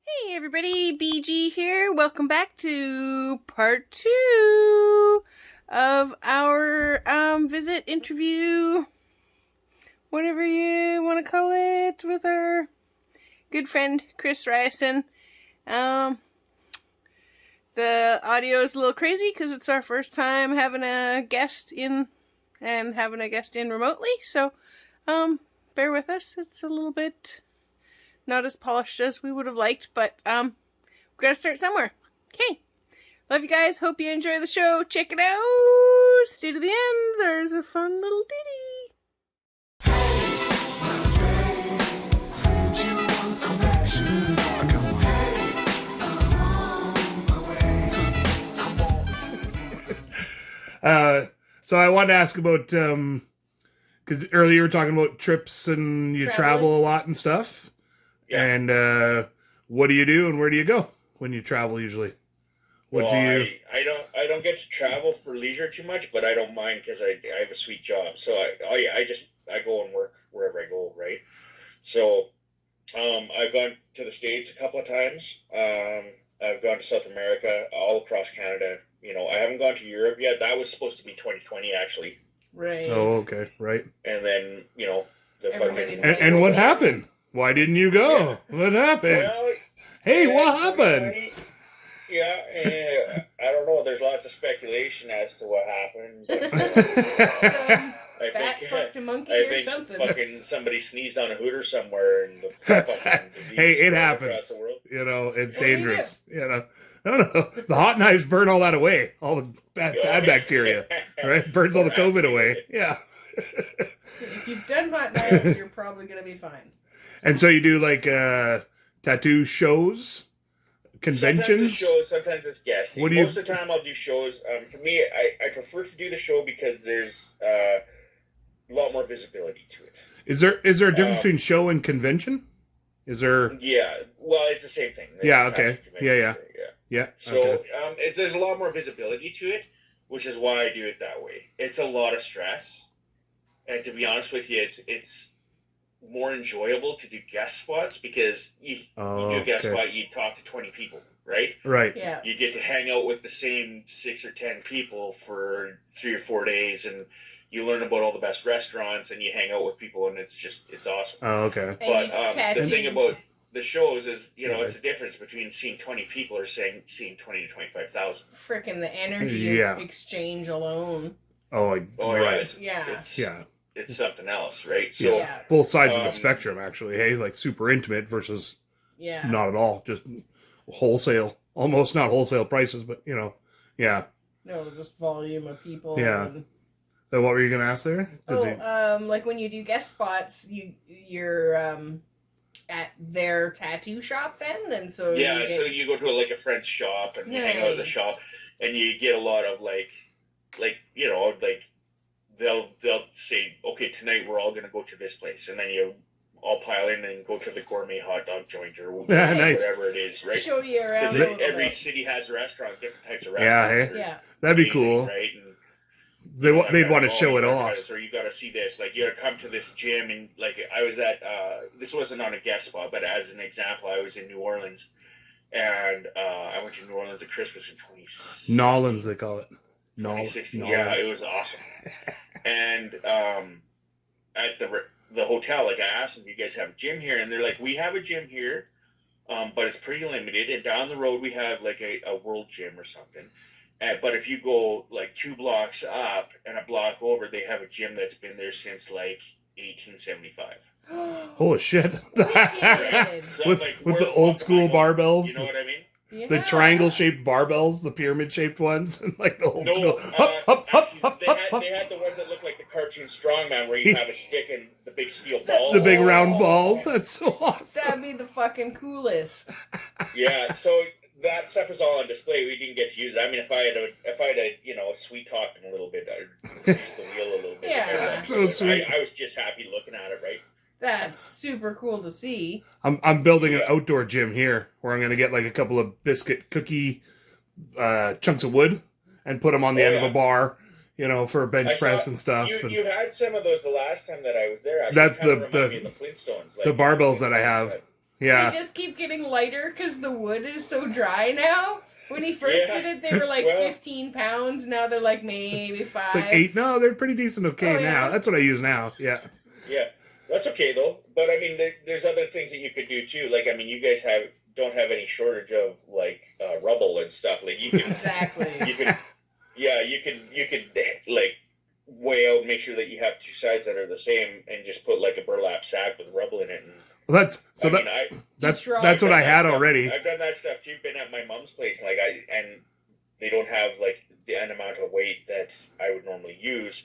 Hey everybody, BG here. Welcome back to part 2 of our visit interview, whatever you want to call it, with our good friend Chris Rhyason. The audio is a little crazy because it's our first time having a guest in and having a guest in remotely, so bear with us. It's a little bit not as polished as we would have liked, but we gotta start somewhere. Okay. Love you guys. Hope you enjoy the show. Check it out. Stay to the end. There's a fun little ditty. So I wanted to ask about, because earlier you were talking about trips and you travel a lot and stuff. Yeah. And what do you do and where do you go when you travel usually? I don't get to travel for leisure too much, but I don't mind because I have a sweet job. So I go and work wherever I go, right? So I've gone to the States a couple of times. I've gone to South America, all across Canada. You know, I haven't gone to Europe yet. That was supposed to be 2020 actually. Right. Oh, okay, right. And then, you know, the fucking and what happened? Why didn't you go? Yeah. What happened? Well, hey, what happened? Yeah, I don't know. There's lots of speculation as to what happened. I think fucking somebody sneezed on a hooter somewhere and the fucking disease hey, it happens. Across the world. You know, it's dangerous. You know, no. The hot knives burn all that away, all the bad bacteria, right? Burns all the COVID away. Yeah. If you've done hot knives, you're probably gonna be fine. And so you do like tattoo shows, conventions? Sometimes it's shows, sometimes it's guesting. Most of the time I'll do shows. For me, I prefer to do the show because there's a lot more visibility to it. Is there a difference between show and convention? Is there? Yeah, well, it's the same thing. Yeah, okay. Yeah. So okay. There's a lot more visibility to it, which is why I do it that way. It's a lot of stress. And to be honest with you, it's more enjoyable to do guest spots because you do a guest spot, you talk to 20 people, right? Right. Yeah. You get to hang out with the same 6 or 10 people for 3 or 4 days, and you learn about all the best restaurants, and you hang out with people, and it's awesome. Oh, okay. But the thing about the shows is, you know, it's a difference between seeing 20 people or seeing 20 to 25,000. Freaking the energy exchange alone. It's something else, right? So both sides of the spectrum, actually. Hey, like super intimate versus not at all, just wholesale, almost not wholesale prices, but you know, no, just volume of people. Yeah. So what were you gonna ask there? Like when you do guest spots, you're at their tattoo shop then, and so so you go to a friend's shop and you hang out at the shop, and you get a lot of they'll say, okay, tonight we're all going to go to this place. And then you all pile in and go to the gourmet hot dog joint or whatever it is, right? Show you around. Because every city has a restaurant, different types of restaurants. Yeah. That'd be cool. Right? And they'd want to show it off. Or you got to see this. Like, you got to come to this gym. And, I was at, this wasn't on a guest spot, but as an example, I was in New Orleans. And I went to New Orleans at Christmas in 2016. Nolans, they call it. 2016. Yeah, it was awesome. And at the hotel, I asked them, do you guys have a gym here? And they're like, we have a gym here, but it's pretty limited. And down the road, we have a world gym or something. But if you go 2 blocks up and a block over, they have a gym that's been there since 1875. Holy shit! So with the old school barbells, you know what I mean? Yeah. The triangle-shaped barbells, the pyramid-shaped ones, and the old school. They had the ones that look like the cartoon Strongman, where you have a stick and the big steel balls. The big round balls. That's so awesome. That'd be the fucking coolest. Yeah, so that stuff was all on display. We didn't get to use it. I mean, if I had sweet talked him a little bit, I'd grease the wheel a little bit. Yeah, so sweet. I was just happy looking at it, right? That's super cool to see. I'm building an outdoor gym here where I'm going to get a couple of biscuit cookie chunks of wood and put them on the end of a bar, for a bench press and stuff. You had some of those the last time that I was there. Actually, That's the Flintstones. The barbells that I have. Yeah. They just keep getting lighter because the wood is so dry now. When he first did it, they were like 15 pounds. Now they're like maybe 5. It's like 8. No, they're pretty decent. Okay, Oh, yeah. now that's what I use now. Yeah. Yeah, that's okay though. But I mean, there's other things that you could do too. Like, I mean, you guys don't have any shortage of like rubble and stuff. Like you can Exactly. you can like weigh out, make sure that you have 2 sides that are the same, and just put like a burlap sack with rubble in it. And Well, that's what I had stuff, already. I've done that stuff too. Been at my mom's place, and they don't have like the amount of weight that I would normally use,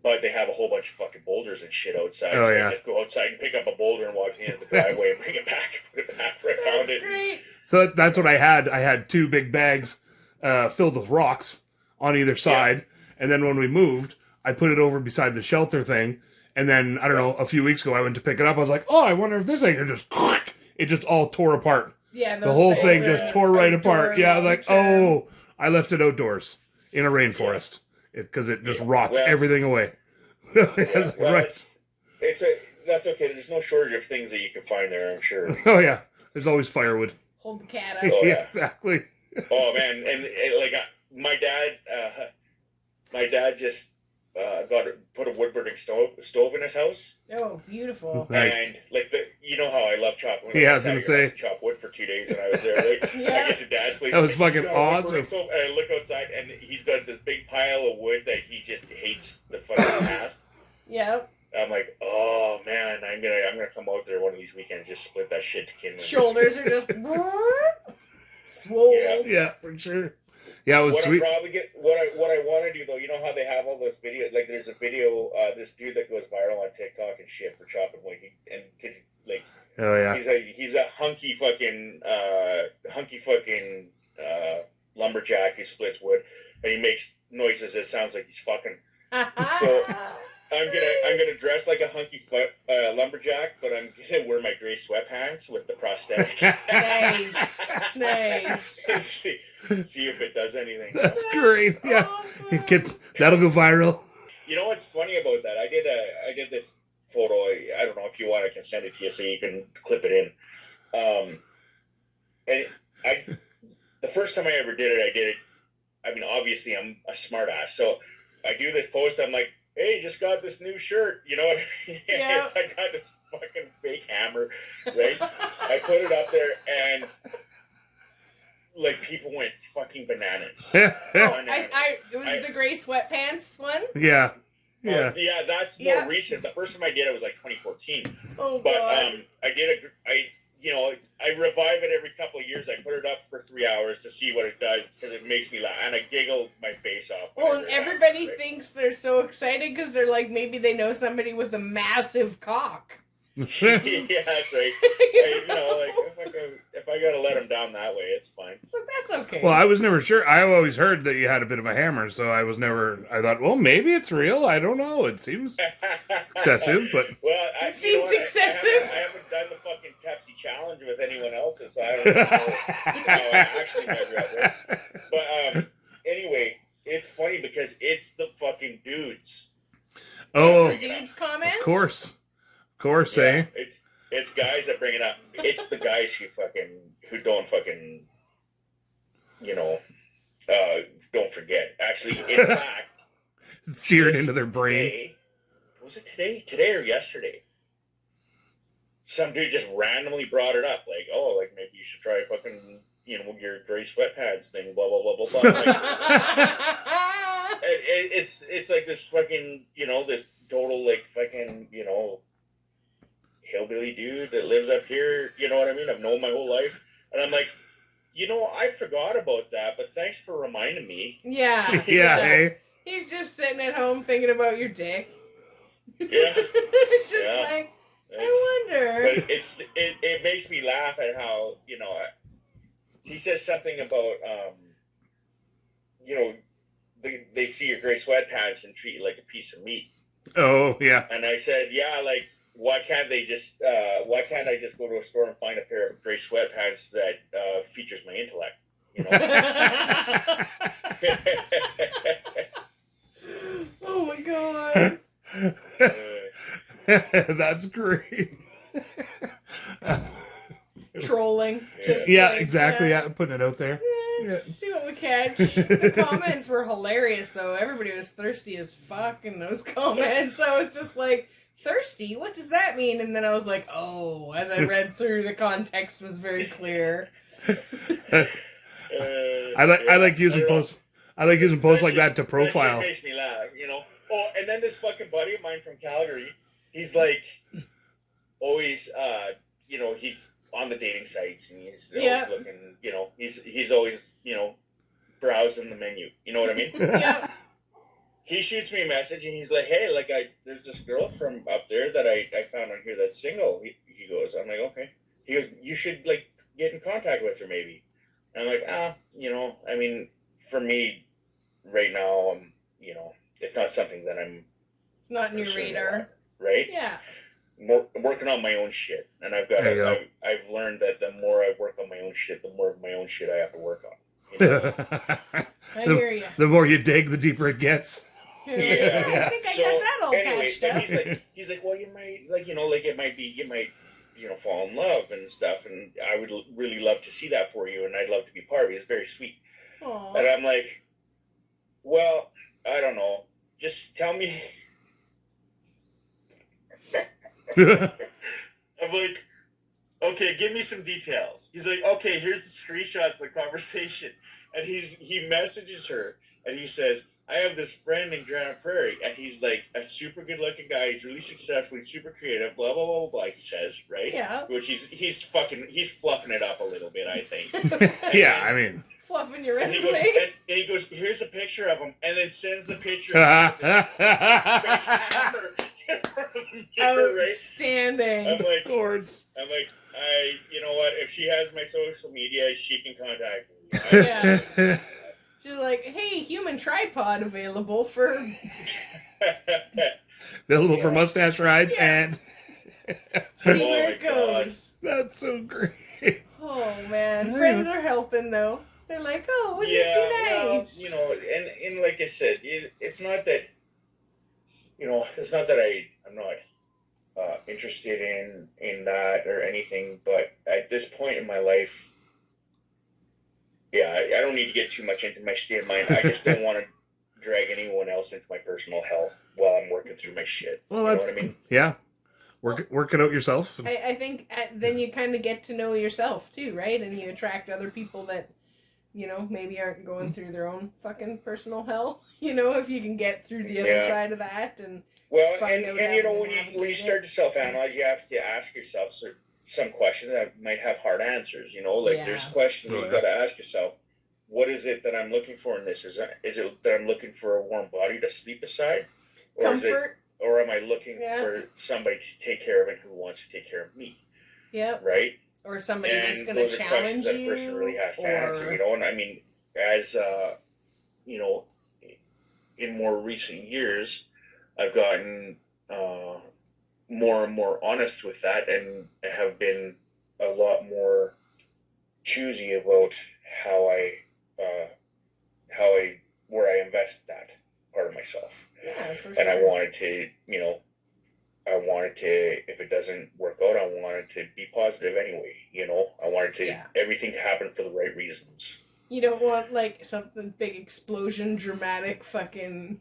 but they have a whole bunch of fucking boulders and shit outside. Oh, So yeah. I just go outside and pick up a boulder and walk to the end of the driveway and bring it back, put it back where I found it. Great. So that's what I had. I had 2 big bags filled with rocks on either side, and then when we moved, I put it over beside the shelter thing. And then, I don't know, a few weeks ago, I went to pick it up. I was like, oh, I wonder if this thing it just all tore apart. Yeah, The whole thing just tore right apart. Yeah, I was like, long-term. oh, I left it outdoors in a rainforest because it just rots everything away. Well, Right. that's okay. There's no shortage of things that you can find there, I'm sure. Oh, yeah. There's always firewood. Hold the cat Oh, up. yeah. Exactly. Oh man, and my dad just put a wood burning stove in his house. Oh, beautiful. Nice. And you know how I love chopping. Yeah, I was gonna say. Chop wood for 2 days, and I was there. Right? Yeah. I get to Dad's place. That was and he's fucking got a wood burning awesome. stove, and I look outside, and he's got this big pile of wood that he just hates the fucking past. Yep. I'm like, oh man, I'm gonna come out there one of these weekends, just split that shit to kindling. Shoulders are just swole. Yeah. Yeah, for sure. Yeah, it was What sweet. I probably what I want to do though, you know how they have all those videos, like there's a video, this dude that goes viral on TikTok and shit for chopping wood, cause like Oh, yeah. he's a hunky fucking lumberjack who splits wood, and he makes noises that sounds like he's fucking. So I'm gonna dress like a hunky lumberjack, but I'm gonna wear my gray sweatpants with the prosthetic. Nice. See if it does anything. That's great. Yeah. Awesome. That'll go viral. You know what's funny about that? I did this photo. I don't know if you want. I can send it to you so you can clip it in. And the first time I ever did it. I mean, obviously I'm a smartass, so I do this post. I'm like, hey, just got this new shirt. You know what I mean? Yeah. I got this fucking fake hammer, right? I put it up there, and like people went fucking bananas. It was the gray sweatpants one. Yeah. Yeah, Yeah. that's more recent. The first time I did it was like 2014. Oh, But God. I revive it every couple of years. I put it up for 3 hours to see what it does because it makes me laugh, and I giggle my face off. Well, and whenever it everybody happens, right? thinks they're so excited because they're like, maybe they know somebody with a massive cock. Yeah, that's right. If I gotta let him down that way, it's fine. So that's okay. Well, I was never sure. I always heard that you had a bit of a hammer, so I thought, well, maybe it's real. I don't know. It seems excessive, but... Well, It seems excessive. I haven't done the fucking Pepsi challenge with anyone else's, so I don't know how I actually measure up. Right? But anyway, it's funny because it's the fucking dudes. Oh, the dudes' comments? of course. Of course, eh? It's guys that bring it up. It's the guys who don't fucking, don't forget. Actually, in fact, Seared into their brain. Was it today? Today or yesterday? Some dude just randomly brought it up, like maybe you should try fucking, your gray sweatpants thing, blah blah blah blah blah. It's like this fucking, this total like fucking, hillbilly dude that lives up here, you know what I mean? I've known my whole life. And I'm like, I forgot about that, but thanks for reminding me. Yeah. Yeah, hey? He's just sitting at home thinking about your dick. Yeah. Like, I wonder. But it makes me laugh at how, he says something about, they see your gray sweatpants and treat you like a piece of meat. Oh, yeah. And I said, yeah, like, why can't I just go to a store and find a pair of gray sweatpants that features my intellect? Oh my God. That's great. trolling. Just Yeah, like, exactly. Yeah, putting it out there. Yeah. See what we catch. The comments were hilarious, though. Everybody was thirsty as fuck in those comments. I was just like, thirsty? What does that mean? And then I was like, oh, as I read through, the context was very clear. I like using posts. I like using posts like that to profile. That shit makes me laugh, you know. Oh, and then this fucking buddy of mine from Calgary, he's like always, you know, he's on the dating sites and he's always looking, you know, he's always, you know, browsing the menu. You know what I mean? Yeah. He shoots me a message and he's like, hey, like there's this girl from up there that I found on here that's single. He goes, I'm like, okay. He goes, you should like get in contact with her maybe. And I'm like, you know, I mean, for me right now, you know, it's not something that I'm. It's not in your radar. Right? Yeah. Working on my own shit. And I've learned that the more I work on my own shit, the more of my own shit I have to work on. You know? I hear you. The more you dig, the deeper it gets. Yeah. I think I got that all patched up. He's like, well, you might, like, you know, like you might, you know, fall in love and stuff, and I would really love to see that for you, and I'd love to be part of it. It's very sweet. Aww. And I'm like, well, I don't know. Just tell me. I'm like, okay, give me some details. He's like, okay, here's the screenshots of the conversation. And he messages her, and he says, I have this friend in Grand Prairie, and he's like a super good looking guy. He's really successful. He's super creative. Blah blah blah blah. He says, right? Yeah. Which he's fluffing it up a little bit, I think. Yeah, I mean, fluffing your and resume. he goes, here's a picture of him, and then sends the picture of the mirror, right? Outstanding. I'm like, chords. you know what? If she has my social media, she can contact me. Yeah. She's like, hey, human tripod available for... Available for mustache rides and... See where it goes. That's so great. Oh, man. Friends are helping, though. They're like, oh, wouldn't it be nice? Well, you know, and like I said, it's not that, you know, it's not that I'm not interested in that or anything, but at this point in my life, yeah, I don't need to get too much into my state of mind. I just don't want to drag anyone else into my personal hell while I'm working through my shit. Well, you know what I mean? Yeah. Work it out yourself. I think then you kind of get to know yourself, too, right? And you attract other people that, you know, maybe aren't going through their own fucking personal hell. You know, if you can get through the other side of that and... Well, and you know, when you start to self-analyze, you have to ask yourself some questions that might have hard answers, you know, like there's questions you've got to ask yourself. What is it that I'm looking for in this? Is it that I'm looking for a warm body to sleep beside? Or comfort. Or am I looking for somebody to take care of and who wants to take care of me? Yep. Right? Or somebody that's going to challenge you. Those are questions that a person really has to answer, you know, and I mean, as, you know, in more recent years, I've gotten more and more honest with that and have been a lot more choosy about where I invest that part of myself. Yeah, for sure. And I wanted to, you know, if it doesn't work out, I wanted to be positive anyway, you know. I wanted everything to happen for the right reasons. You don't want, like, something big explosion, dramatic, fucking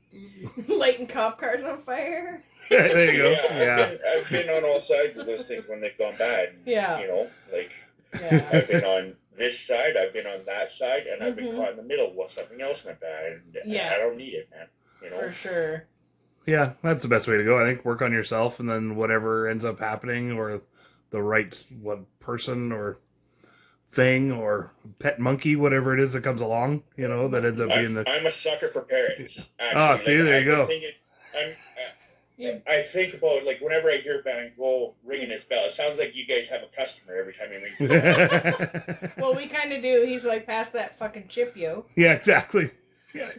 lighting cop cars on fire. There you go. Yeah. I've been on all sides of those things when they've gone bad. Yeah. You know, like, I've been on this side, I've been on that side, and I've been caught in the middle while something else went bad. And I don't need it, man. You know? For sure. Yeah, that's the best way to go. I think work on yourself, and then whatever ends up happening, or the right person or thing or pet monkey, whatever it is that comes along, you know, that ends up being I'm a sucker for parrots. Actually. Oh, see, there you go. I think about, like, whenever I hear Van Gogh ringing his bell, it sounds like you guys have a customer every time he rings his bell. Well, we kind of do. He's like, pass that fucking chip, yo. Yeah, exactly. Yeah.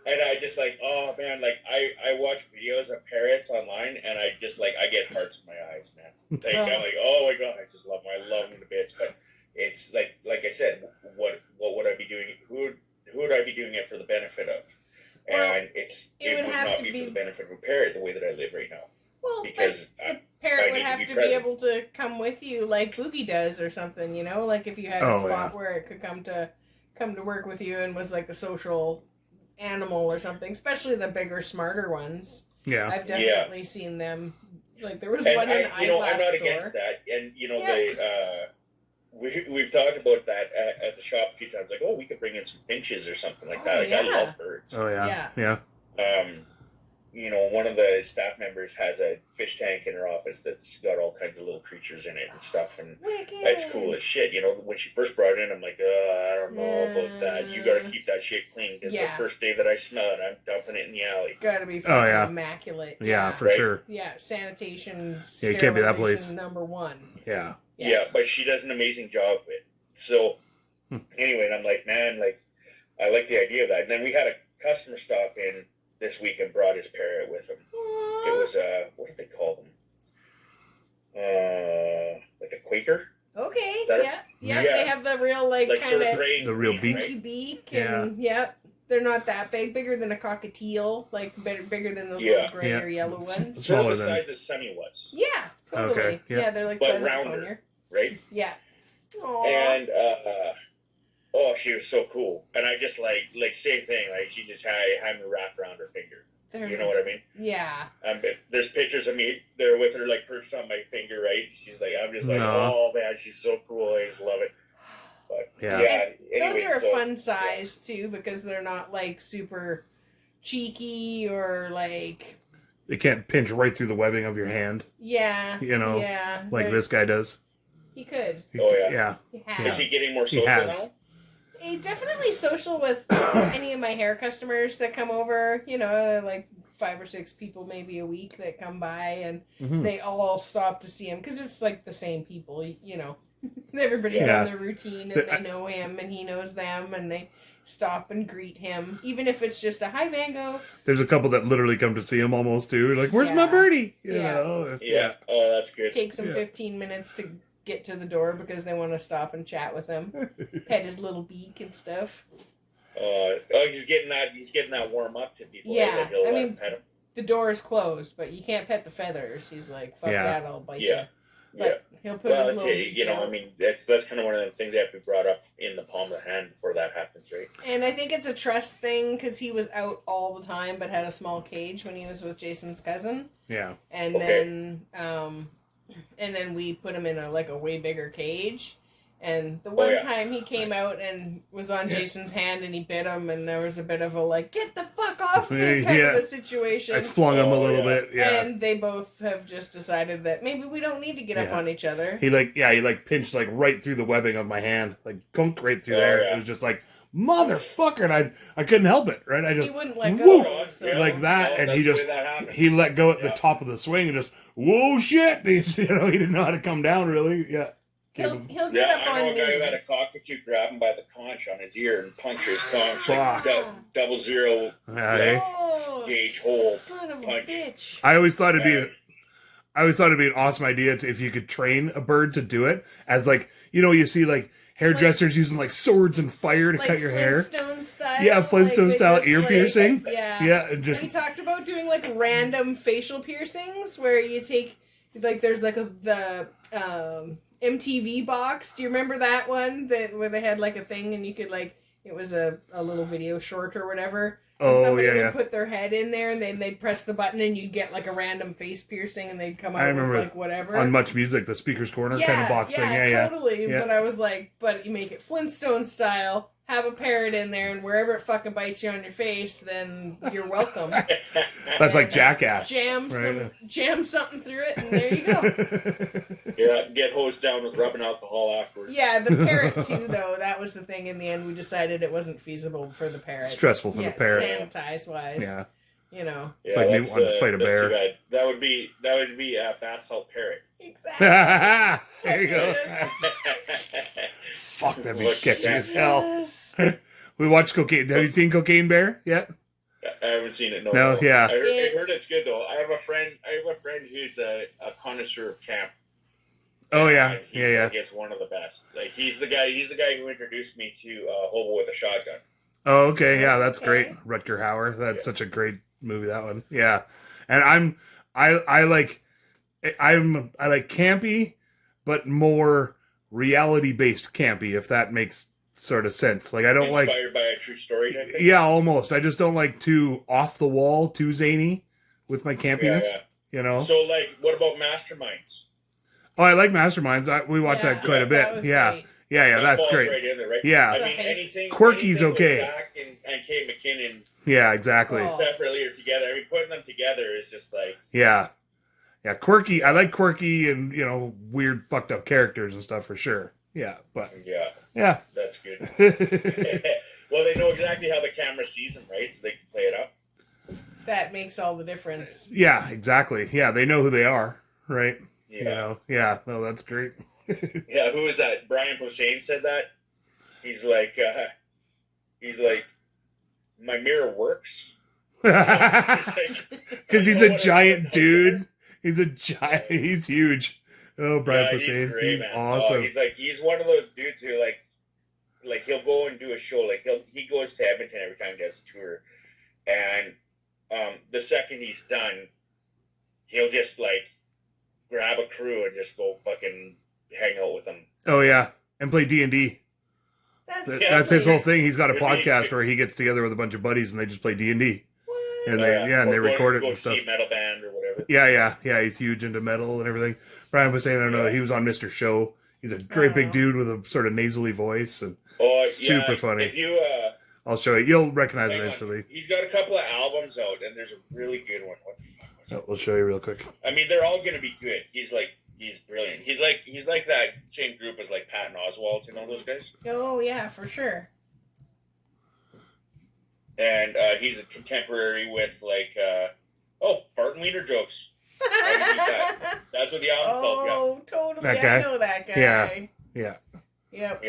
And I just like, oh man, like I watch videos of parrots online, and I just like I get hearts in my eyes, man. Like I'm like, oh my god, I just love them. I love them to bits. But it's like I said, what would I be doing? Who would I be doing it for the benefit of? And it would not be for the benefit of a parrot the way that I live right now. Well, because Parrot I would need to have be to be present. able to come with you like Boogie does or something, you know? Like if you had a Oh, slot yeah. where it could come to work with you and was like a social animal or something, especially the bigger, smarter ones. Yeah. I've definitely seen them. Like there was And one in I'm not Eyeglass against store. that. And Yeah. we've talked about that at the shop a few times. Like, oh, we could bring in some finches or something like that. Oh, Like, yeah. I love birds. Oh yeah. Yeah. Yeah. One of the staff members has a fish tank in her office that's got all kinds of little creatures in it and stuff, and Wicked. it's cool as shit. When she first brought it in, I'm like, I don't know about that. You got to keep that shit clean because Yeah. the first day that I smell it, I'm dumping it in the alley. Gotta be Oh, yeah. immaculate. Yeah, for Right? sure. Yeah, sanitation. Yeah, it can't be that place. sterilization number one. Yeah. Yeah, but she does an amazing job of it. So anyway, and I'm like, man, like I like the idea of that. And then we had a customer stop in this week and brought his parrot with him. It was what do they call them? Like a Quaker. Okay. Is that Yeah. Yeah. They have the real Like kind sort of of gray and The real green, beak. right? beak and yep. They're not that big. Bigger than a cockatiel. Like bigger than those Yeah. little gray or yellow ones. Sort of Smaller the than- size that Sunny was, Yeah. Totally. Okay, yeah. They're like but size of a rounder, ponier. right? Yeah. Aww. And she was so cool. And I just like same thing. Like she just had me wrapped around her finger. You know what I mean? Yeah. There's pictures of me there with her, like perched on my finger, right? She's like, I'm just like, No. oh man, she's so cool. I just love it. But Yeah. anyway, Those are so, a fun size too because they're not like super cheeky or like It can't pinch right through the webbing of your hand yeah. like they're- this guy does. He could. Oh, yeah. Yeah. He Yeah. has. Is he getting more He social has. now? Definitely social with any of my hair customers that come over. Like 5 or 6 people maybe a week that come by, and Mhm. they all stop to see him because it's like the same people. Everybody's Yeah. on their routine and they know him and he knows them, and they stop and greet him, even if it's just a hi Vango. There's a couple that literally come to see him almost too. Like, where's my Yeah. birdie? Yeah. Yeah. Oh, that's good. Takes them Yeah. 15 minutes to get to the door because they want to stop and chat with him, pet his little beak and stuff. He's getting that warm up to people. Yeah, That he'll I let mean- him pet him. The door is closed, but you can't pet the feathers. He's like, fuck Yeah. that, I'll bite Yeah. you. But he'll put Well, his little beak I out. mean, that's kind of one of them things that have to be brought up in the palm of the hand before that happens, right? And I think it's a trust thing because he was out all the time, but had a small cage when he was with Jason's cousin, Yeah. and Okay. then we put him in a way bigger cage. And the one time he came out and was on Jason's hand and he bit him, and there was a bit of a get the fuck off me kind of a situation. I flung him a little bit. Yeah. And they both have just decided that maybe we don't need to get up Yeah. on each other. He pinched right through the webbing of my hand, gunk right through there. yeah. It was just like, motherfucker, and I couldn't help it, right? I He just wouldn't let whoa, go. So. like that, and that's he the way just that happens. he let go at Yeah. the top of the swing and just whoa shit. He didn't know how to come down really. Yeah. He'll get up I know on a guy me. who had a cockatoo grab him by the conch on his ear and puncture his conch Fuck. double zero Yeah, Oh, gauge hole son of a punch. bitch. I always thought it'd be an awesome idea if you could train a bird to do it as you see hairdressers using swords and fire to cut your hair. Flintstone style. Yeah, Flintstone they style just, ear piercing. Yeah. Yeah, and just We talked about doing random facial piercings where you take there's the MTV box. Do you remember that one where they had a thing and you could it was a little video short or whatever. And Oh, somebody yeah, would yeah. put their head in there and then they'd press the button and you'd get a random face piercing and they'd come I out remember with whatever. on Much Music, the Speaker's Corner kind of box thing. Yeah, totally. Yeah. But I was but you make it Flintstone style, have a parrot in there, and wherever it fucking bites you on your face, then you're welcome. That's like Jackass. Jam something through it, and there you go. Yeah, get hosed down with rubbing alcohol afterwards. Yeah, the parrot too, though. That was the thing. In the end, we decided it wasn't feasible for the parrot. Stressful for the parrot. Sanitize wise. Yeah. Yeah, It's like me that's, wanting to fight a that's bear. too bad. That would be a bath salt parrot. Exactly. There you go. Fuck, that'd be sketchy as hell. Yes. We watched Cocaine. Have you seen Cocaine Bear yet? I haven't seen it. No, yeah. I heard it's good though. I have a friend who's a connoisseur of camp. Oh yeah, And yeah, he's, yeah. I guess one of the best. He's the guy who introduced me to Hobo with a Shotgun. Oh, okay, yeah, that's great. Okay. Rutger Hauer. That's such a great movie. That one, yeah. And I like I like campy, but more reality-based campy, if that makes sort of sense. Like, I don't like... Inspired by a true story type thing? Yeah, almost. I just don't like too off-the-wall, too zany with my campiness, you know? So, like, what about Masterminds? Oh, I like Masterminds. We watch that quite a bit. Yeah. Great. Yeah, That that's falls great. right in there, right? Yeah. I mean, anything... Quirky's anything okay. with Zach and Kate McKinnon Yeah, exactly. Oh. separately or together. I mean, putting them together is just like... Yeah. Yeah, quirky. I like quirky and, you know, weird fucked up characters and stuff for sure. Yeah, but... Yeah. That's good. Well, they know exactly how the camera sees them, right? So they can play it up. That makes all the difference. Yeah, exactly. Yeah, they know who they are, right? Yeah. You know? Yeah, no, that's great. Yeah, who is that? Brian Posehn said that. He's like, my mirror works. Because he's a giant dude. He's huge. Oh, Brian he's Posehn. great, He's man. awesome. Oh, he's one of those dudes who like he'll go and do a show. Like he goes to Edmonton every time he does a tour, and the second he's done, he'll just like grab a crew and just go fucking hang out with them. Oh yeah, and play D&D. That's his whole thing. He's got a podcast where he gets together with a bunch of buddies and they just play D&D. And they record it and stuff. See metal band or whatever. Yeah. He's huge into metal and everything. Brian was saying, I don't know, he was on Mr. Show. He's a great big dude with a sort of nasally voice and super funny. If you, I'll show you. You'll recognize it instantly. He's got a couple of albums out, and there's a really good one. What the fuck was it? We'll show you real quick. I mean, they're all going to be good. He's brilliant. He's like that same group as like Patton Oswalt and all those guys. Oh yeah, for sure. And he's a contemporary with like fart and wiener jokes. That's what the album's called. Yeah. Oh, totally. That guy? I know that guy. Yeah. Yep.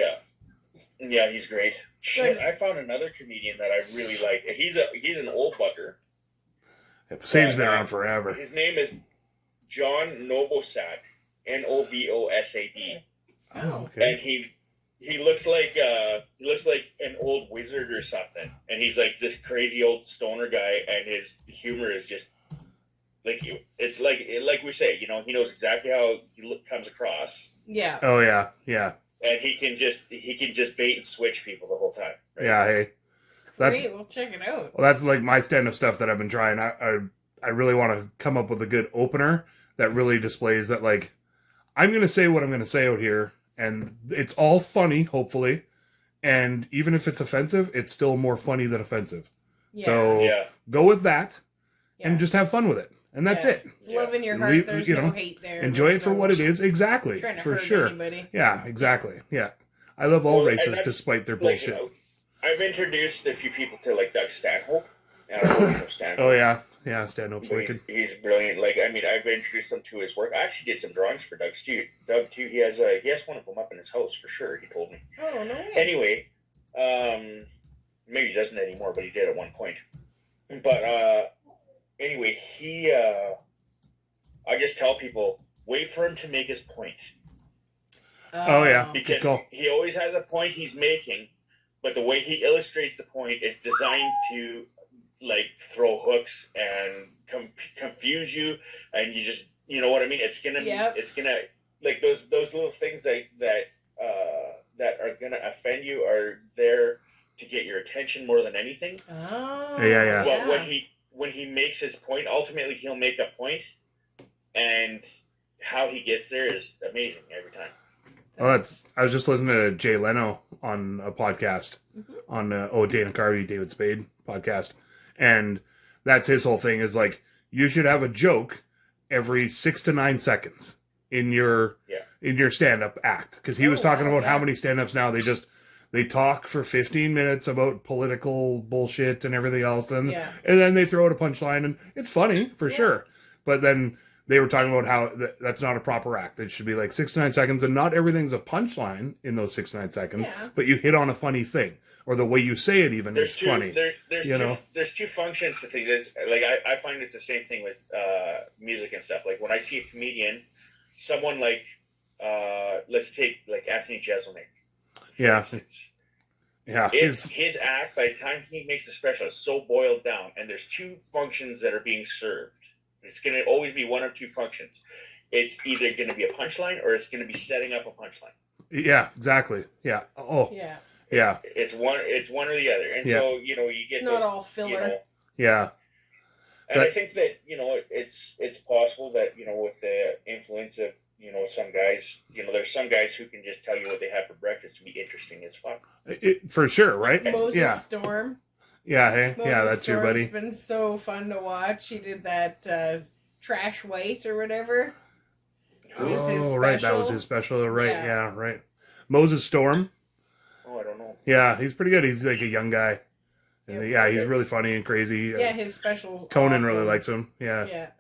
Yeah, he's great. Shit, I found another comedian that I really like. He's an old bugger. Yeah, Posehn's been around forever. His name is John Novosad, Novosad. Oh, okay. And he looks like an old wizard or something. And he's like this crazy old stoner guy, and his humor is just like it's like we say, you know, he knows exactly how he comes across. Yeah. Oh yeah. And he can just bait and switch people the whole time. Right? Yeah, hey. Great, we'll check it out. Well, that's like my stand-up stuff that I've been trying. I really want to come up with a good opener that really displays that, like, I'm going to say what I'm going to say out here, and it's all funny, hopefully. And even if it's offensive, it's still more funny than offensive. Yeah. So go with that and just have fun with it. And that's it. Love in your heart, there's no hate there. Enjoy it for what it is. Exactly. Trying to for hurt sure. Anybody. Yeah, exactly. Yeah. I love all races despite their bullshit. You know, I've introduced a few people to like Doug Stanhope. I don't know if you know Stanhope. Oh yeah, Stanhope's wicked. He's brilliant. Like, I mean, I've introduced him to his work. I actually did some drawings for Doug too. He has one of them up in his house for sure. He told me. Oh no way. Anyway, maybe he doesn't anymore, but he did at one point. But anyway, I just tell people, wait for him to make his point. Oh yeah, because he always has a point he's making, but the way he illustrates the point is designed to like throw hooks and confuse you, and you know what I mean. It's gonna like those little things that are gonna offend you are there to get your attention more than anything. Oh yeah. Well, when he makes his point, ultimately he'll make a point, and how he gets there is amazing every time. Well, I was just listening to Jay Leno on a podcast on Dana Carvey, David Spade podcast, and that's his whole thing is like you should have a joke every 6 to 9 seconds in your stand-up act, because he was talking about how many stand-ups now they talk for 15 minutes about political bullshit and everything else, and then they throw out a punchline, and it's funny for sure, but then they were talking about how that's not a proper act. It should be like 6 to 9 seconds, and not everything's a punchline in those 6 to 9 seconds. Yeah. But you hit on a funny thing, or the way you say it even is funny. There's two functions to things. It's, like I find it's the same thing with music and stuff. Like when I see a comedian, someone like let's take like Anthony Jeselnik, for instance. Yeah, his act by the time he makes a special is so boiled down, and there's two functions that are being served. It's going to always be one of two functions. it's either going to be a punchline or it's going to be setting up a punchline. Yeah, exactly. Yeah. Oh. Yeah. Yeah. It's one or the other. And so, you get not all filler. Yeah. And I think that, it's possible that, with the influence of, some guys, there's some guys who can just tell you what they have for breakfast and be interesting as fuck. For sure, right? Moses Storm. Yeah, hey? Moses yeah, that's Storm's your buddy. Been so fun to watch. He did that Trash White or whatever. Oh, right. That was his special. Right. Yeah, right. Moses Storm. Oh, I don't know. Yeah, he's pretty good. He's like a young guy. And Yep. he's really funny and crazy. Yeah, his specials. Conan awesome. really likes him. Yeah.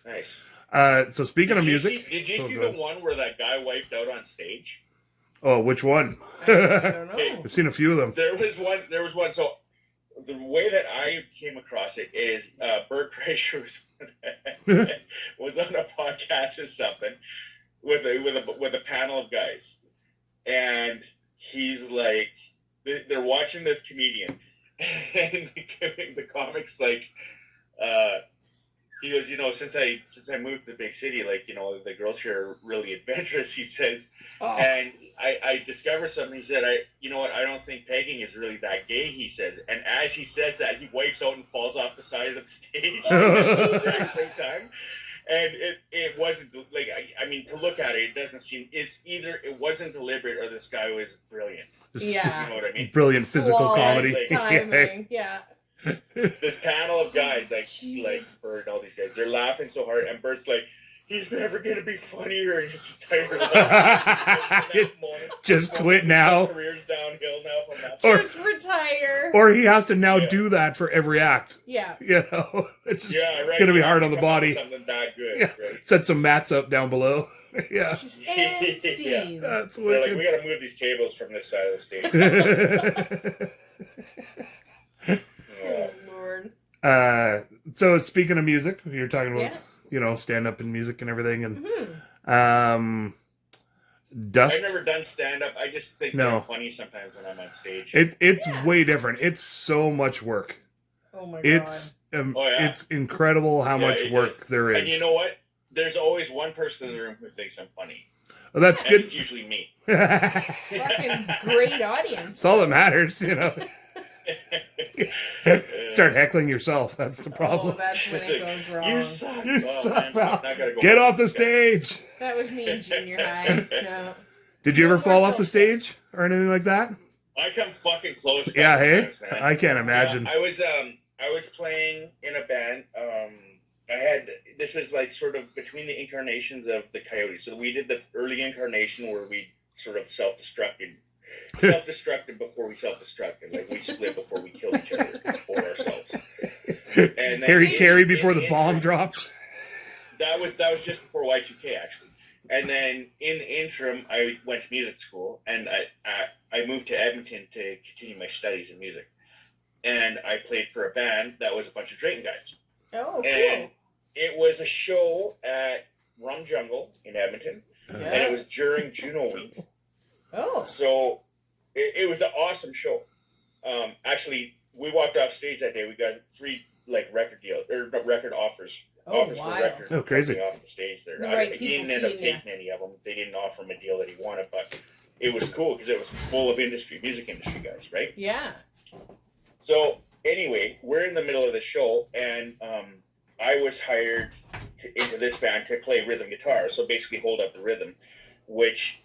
Nice. So speaking of music, did you see the one where that guy wiped out on stage? Oh, which one? I don't know. I've seen a few of them. There was one. So the way that I came across it is Bert Kreischer was on a podcast or something with a panel of guys, and he's like, they're watching this comedian, and the comic's like, he goes, since I moved to the big city, like, the girls here are really adventurous, he says. Oh. And I discovered something. He said, I don't think pegging is really that gay, he says. And as he says that, he wipes out and falls off the side of the stage at the exact same time. And it wasn't, like, I mean, to look at it, it doesn't seem, it's either it wasn't deliberate or this guy was brilliant. Yeah. You know what I mean? Brilliant physical comedy. Timing. Yeah. This panel of guys, like Bert and all these guys, they're laughing so hard, and Bert's like, he's never gonna be funnier in his entire life. Just quit now. His career's downhill now from that. Just retire. Or he has to now do that for every act. Yeah. It's just right. gonna be hard on the body. Something that good. Yeah. Right? Set some mats up down below. Yeah. Yeah. That's they're like, wicked. we gotta move these tables from this side of the stage. Oh, Lord. So speaking of music, you're talking about stand up and music and everything, and Dust. I've never done stand up. I just think that I'm funny sometimes when I'm on stage. It's way different. It's so much work. Oh my god. It's incredible how much work there is. And you know what? There's always one person in the room who thinks I'm funny. Well, that's good. It's usually me. Fucking great audience. That's all that matters, Start heckling yourself. That's the problem. Oh, that's when it goes wrong. You suck. You suck, man. pal. Get off the stage. That was me in junior high. No. Did you ever fall off the stage or anything like that? I come fucking close. Yeah, hey? Times, man. I can't imagine. Yeah, I was playing in a band. This was like sort of between the incarnations of the Coyotes. So we did the early incarnation where we sort of self-destructed before we self-destructed. Like we split before we killed each other or ourselves. And Harry Carey before the bomb dropped. That was just before Y2K actually. And then in the interim, I went to music school, and I moved to Edmonton to continue my studies in music. And I played for a band that was a bunch of Drayton guys. Oh, and cool. It was a show at Rum Jungle in Edmonton, and it was during Juno Week. Oh. So it was an awesome show. Actually, we walked off stage that day. We got 3 record offers. Offers for record. Oh, crazy! Off the stage there. He didn't end up taking any of them. They didn't offer him a deal that he wanted, but it was cool because it was full of music industry guys, right? Yeah. So anyway, we're in the middle of the show, and I was hired into this band to play rhythm guitar. So basically, hold up the rhythm, which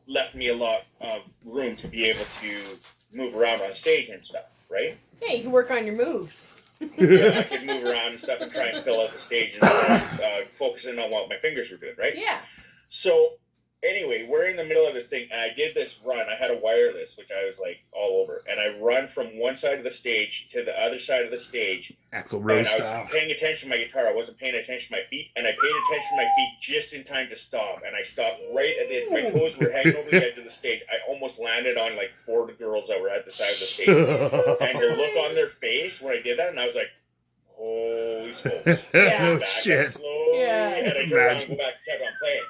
left me a lot of room to be able to move around on stage and stuff, right? Yeah, you can work on your moves. Yeah, I could move around and stuff and try and fill out the stage instead of focusing on what my fingers were doing, right? Yeah. So anyway, we're in the middle of this thing, and I did this run. I had a wireless, which I was like all over, and I run from one side of the stage to the other side of the stage. Axl Rose style. style. I was paying attention to my guitar. I wasn't paying attention to my feet, and I paid attention to my feet just in time to stop. And I stopped right at the edge. My toes were hanging over the edge of the stage. I almost landed on like 4 girls that were at the side of the stage, and the look on their face when I did that, and I was like, holy smokes. Yeah. No shit. Slowly, Yeah. and I turned around and go back and kept on playing.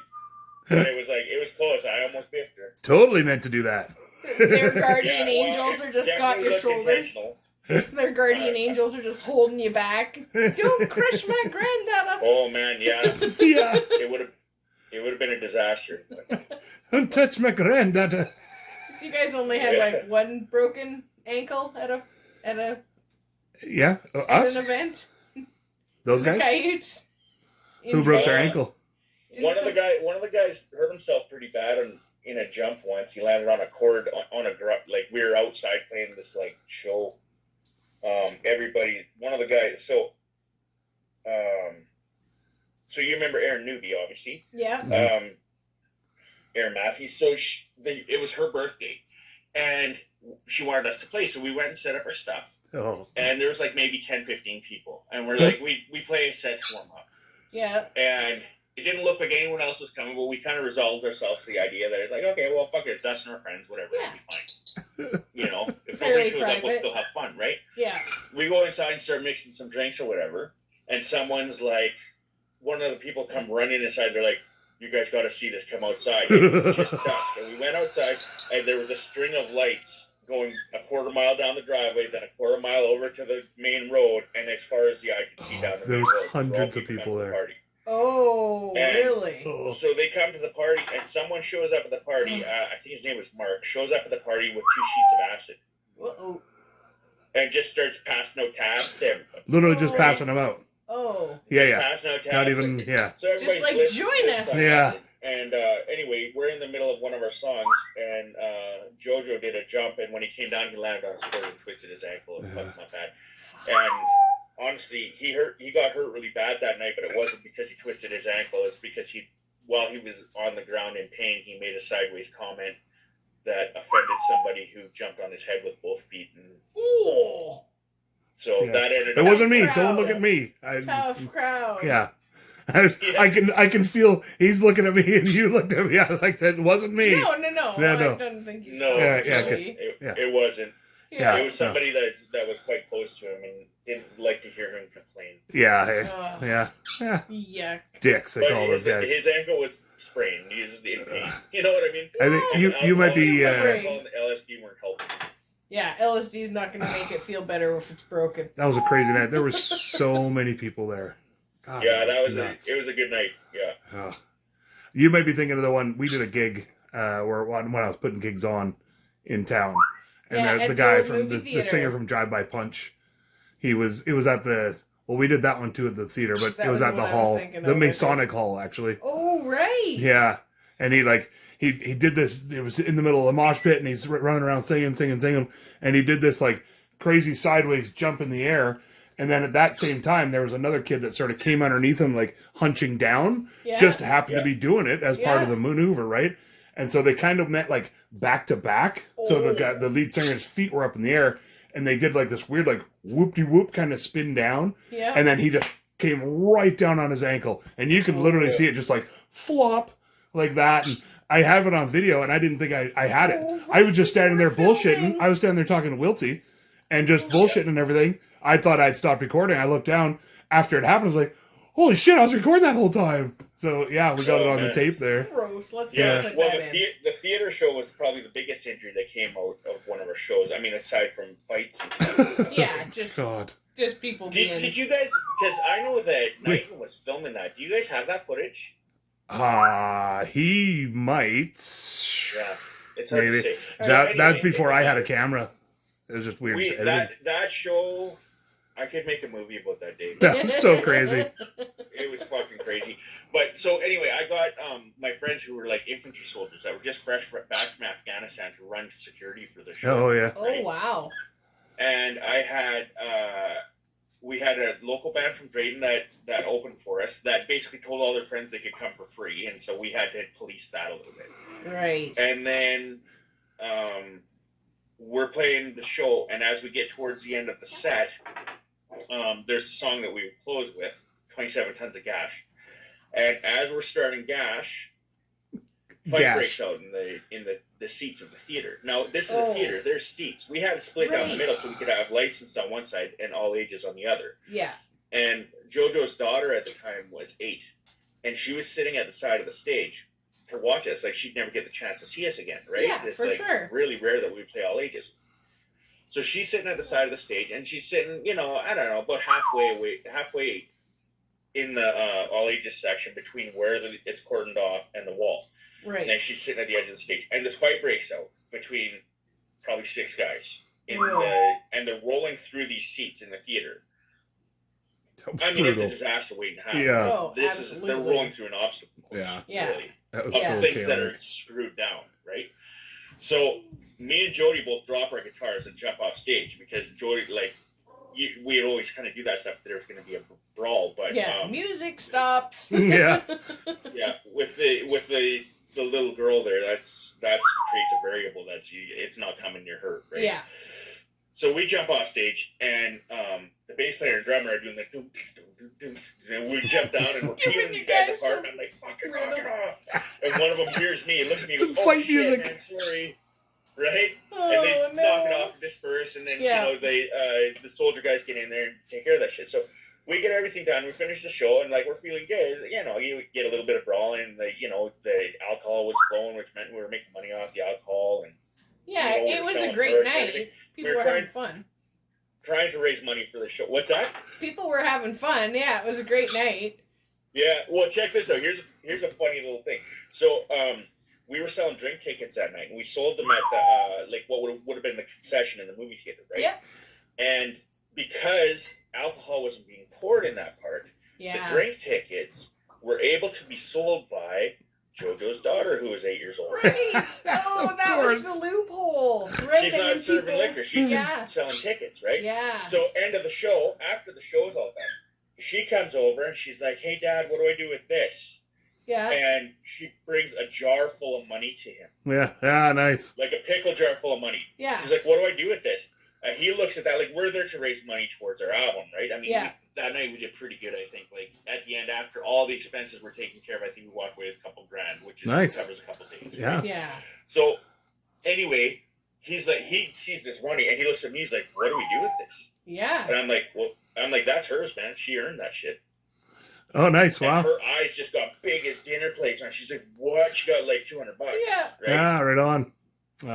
But it was close. I almost biffed her. Totally meant to do that. Their guardian angels are just got your looked shoulders. intentional. Their guardian angels are just holding you back. Don't crush my granddaughter. Oh man, yeah. Yeah. It would have been a disaster. Don't touch my granddaughter. So you guys only had like one broken ankle at an Us? event? Those The guys? Coyotes? Who broke their ankle? One of the guys hurt himself pretty bad in a jump once. He landed on a cord on a like we were outside playing this like show. One of the guys. So you remember Arran Newby, obviously. Yeah. Arran Matthies. So it was her birthday, and she wanted us to play. So we went and set up our stuff. Oh. And there was like maybe 10, 15 people, and we're like, we play a set to warm up. Yeah. And it didn't look like anyone else was coming, but we kind of resolved ourselves to the idea that it's like, okay, well, fuck it, it's us and our friends, whatever, it'll be fine. You know, if nobody shows up, we'll still have fun, right? Yeah. We go inside and start mixing some drinks or whatever, and someone's like, one of the people come running inside, they're like, you guys got to see this, come outside. And it was just dusk, and we went outside, and there was a string of lights going a quarter mile down the driveway, then a quarter mile over to the main road, and as far as the eye could see down the main road. There was hundreds of people there. Party. Oh, And really? So they come to the party, and someone shows up at the party. I think his name was Mark. Shows up at the party with 2 sheets of acid. Uh-oh. And just starts passing out tabs to everybody. Literally just passing them out. Oh. Yeah. Passing out tabs. Not even, So everybody's just like, join us. Yeah. And anyway, we're in the middle of one of our songs, and Jojo did a jump, and when he came down, he landed on his cord and twisted his ankle. And fucked my bad. And honestly, he got hurt really bad that night, but it wasn't because he twisted his ankle. It's because while he was on the ground in pain, he made a sideways comment that offended somebody who jumped on his head with both feet. And ooh. So that ended up... It wasn't me. Crowd. Don't look at me. Tough crowd. Yeah. I can feel he's looking at me and you looked at me. I like that wasn't me. No. Yeah, no. I don't think you It wasn't. Yeah. It was somebody that was quite close to him and didn't like to hear him complain. Yeah. Yuck. Dicks, they call those guys. His ankle was sprained. He was in pain. You know what I mean? I think you might be... alcohol and LSD weren't helping. Yeah, LSD is not going to make it feel better if it's broken. That was a crazy night. There were so many people there. God, yeah, it was a good night. Yeah. Oh. You might be thinking of the one, we did a gig where when I was putting gigs on in town. And the guy from the singer from Drive By Punch, it was at the, well, we did that one too at the theater, but it was at the hall, the Masonic Hall, actually. Oh, right. Yeah. And he did this, it was in the middle of the mosh pit, and he's running around singing, and he did this like crazy sideways jump in the air. And then at that same time, there was another kid that sort of came underneath him, like hunching down, just happened to be doing it as part of the maneuver, right? And so they kind of met like back to back. So the lead singer's feet were up in the air, and they did like this weird like whoop-de-whoop kind of spin down. Yeah. And then he just came right down on his ankle, and you could literally see it just like flop like that. And I have it on video, and I didn't think I had it. I was just standing there bullshitting. I was standing there talking to Wiltsy and just bullshitting and everything. I thought I'd stopped recording. I looked down after it happened. I was like, holy shit, I was recording that whole time. So, yeah, we got it on the tape there. Gross. Let's well, the theater show was probably the biggest injury that came out of one of our shows. I mean, aside from fights and stuff. Yeah, just people being... Did you guys... Because I know that Nigel was filming that. Do you guys have that footage? He might. Yeah, it's hard to say. That's before I had a camera. It was just weird. That show, I could make a movie about that day. That's so crazy. It was fucking crazy. But so anyway, I got my friends who were like infantry soldiers that were just fresh back from Afghanistan to run security for the show. Oh yeah. Right? Oh wow. And I had we had a local band from Drayton that opened for us that basically told all their friends they could come for free, and so we had to police that a little bit. Right. And then we're playing the show, and as we get towards the end of the set, there's a song that we would close with, 27 Tons of Gash. And as we're starting Gash, fight breaks out in the seats of the theater. Now, this is a theater. There's seats. We had it split down the middle so we could have licensed on one side and all ages on the other. Yeah. And JoJo's daughter at the time was 8, and she was sitting at the side of the stage to watch us. Like, she'd never get the chance to see us again, right? Yeah, it's for like sure. really rare that we play all ages. So she's sitting at the side of the stage, and she's sitting, you know, I don't know, about halfway in the all ages section between where it's cordoned off and the wall. Right. And she's sitting at the edge of the stage, and this fight breaks out between probably 6 guys and they're rolling through these seats in the theater. I mean, it's a disaster waiting to happen. Yeah. Oh, They're rolling through an obstacle course. Yeah. Really, That was of so things that chaotic. are screwed down, right? So me and Jody both drop our guitars and jump off stage because Jody, like, we'd always kind of do that stuff if there was going to be a brawl, but music stops. Yeah. yeah, with the little girl there, that creates a variable it's not coming near her, right? Yeah. So we jump off stage, and the bass player and drummer are doing the doom, doom, doom, doom, and we jump down and we're peeling these guys apart, and I'm like, fucking rock it off. And one of them hears me and looks at me and goes, oh shit, man, sorry. Right? And they knock it off and disperse, and then, you know, the soldier guys get in there and take care of that shit. So we get everything done, we finish the show, and, like, we're feeling good. You know, you get a little bit of brawling, the alcohol was flowing, which meant we were making money off the alcohol, and yeah, you know, it was a great night. People were having fun. Trying to raise money for the show. What's that? People were having fun. Yeah, it was a great night. Yeah, well, check this out. Here's a funny little thing. So, we were selling drink tickets that night, and we sold them at the like what would have been the concession in the movie theater, right? Yep. And because alcohol wasn't being poured in that part, the drink tickets were able to be sold by JoJo's daughter, who was 8 years old. Right. Oh, that was the loophole. Right. She's not serving liquor. She's just selling tickets, right? Yeah. So, end of the show, after the show's all done, she comes over and she's like, hey, Dad, what do I do with this? Yeah. And she brings a jar full of money to him. Yeah. Yeah, nice. Like a pickle jar full of money. Yeah. She's like, what do I do with this? And he looks at that like, we're there to raise money towards our album, right? I mean, that night we did pretty good, I think. Like, at the end, after all the expenses were taken care of, I think we walked away with a couple grand, which covers a couple days. Yeah. Right? Yeah. So, anyway, he's like, he sees this money, and he looks at me, he's like, what do we do with this? Yeah. And I'm like, that's hers, man. She earned that shit. Oh, nice. Wow. And her eyes just got big as dinner plates, and she's like, what? She got like $200. Yeah. Right? Yeah, right on. It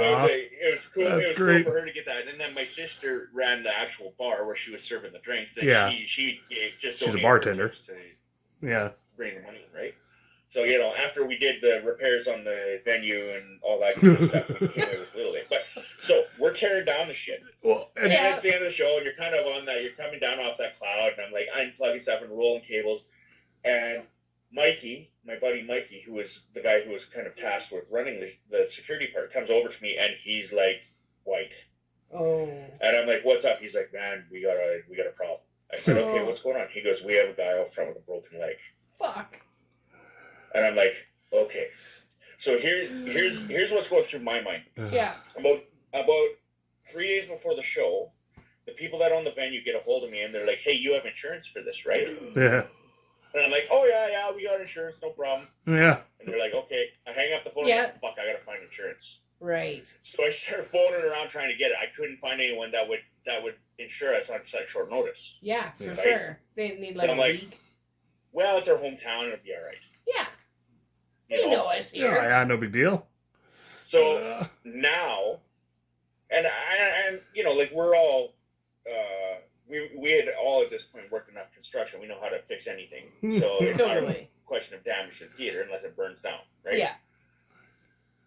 was cool. That's it was great. cool for her to get that. And then my sister ran the actual bar where she was serving the drinks. And she gave just she's a bartender. To bring the money in, right? So, you know, after we did the repairs on the venue and all that kind of stuff, we came away with a little bit. But so we're tearing down the shit. Well, and then it's the end of the show, and you're kind of on that. You're coming down off that cloud, and I'm like unplugging stuff and rolling cables, and Mikey, my buddy Mikey, who was the guy who was kind of tasked with running the security part, comes over to me and he's like white. Oh. And I'm like, what's up? He's like, man, we got a problem. I said, okay, what's going on? He goes, we have a guy out front with a broken leg. Fuck. And I'm like, okay. So here's what's going through my mind. Yeah. About 3 days before the show, the people that own the venue get a hold of me and they're like, hey, you have insurance for this, right? Yeah. And I'm like, oh, yeah, we got insurance, no problem. Yeah. And they're like, okay. I hang up the phone and I'm like, fuck, I gotta find insurance. Right. So I started phoning around trying to get it. I couldn't find anyone that would insure us on such short notice. Yeah, for sure. They need like a week. Well, it's our hometown, it'll be all right. Yeah. You know us here. Yeah, no big deal. So now, and you know, like we're all, we had all at this point worked enough construction. We know how to fix anything. So it's not a question of damage to the theater unless it burns down, right? Yeah.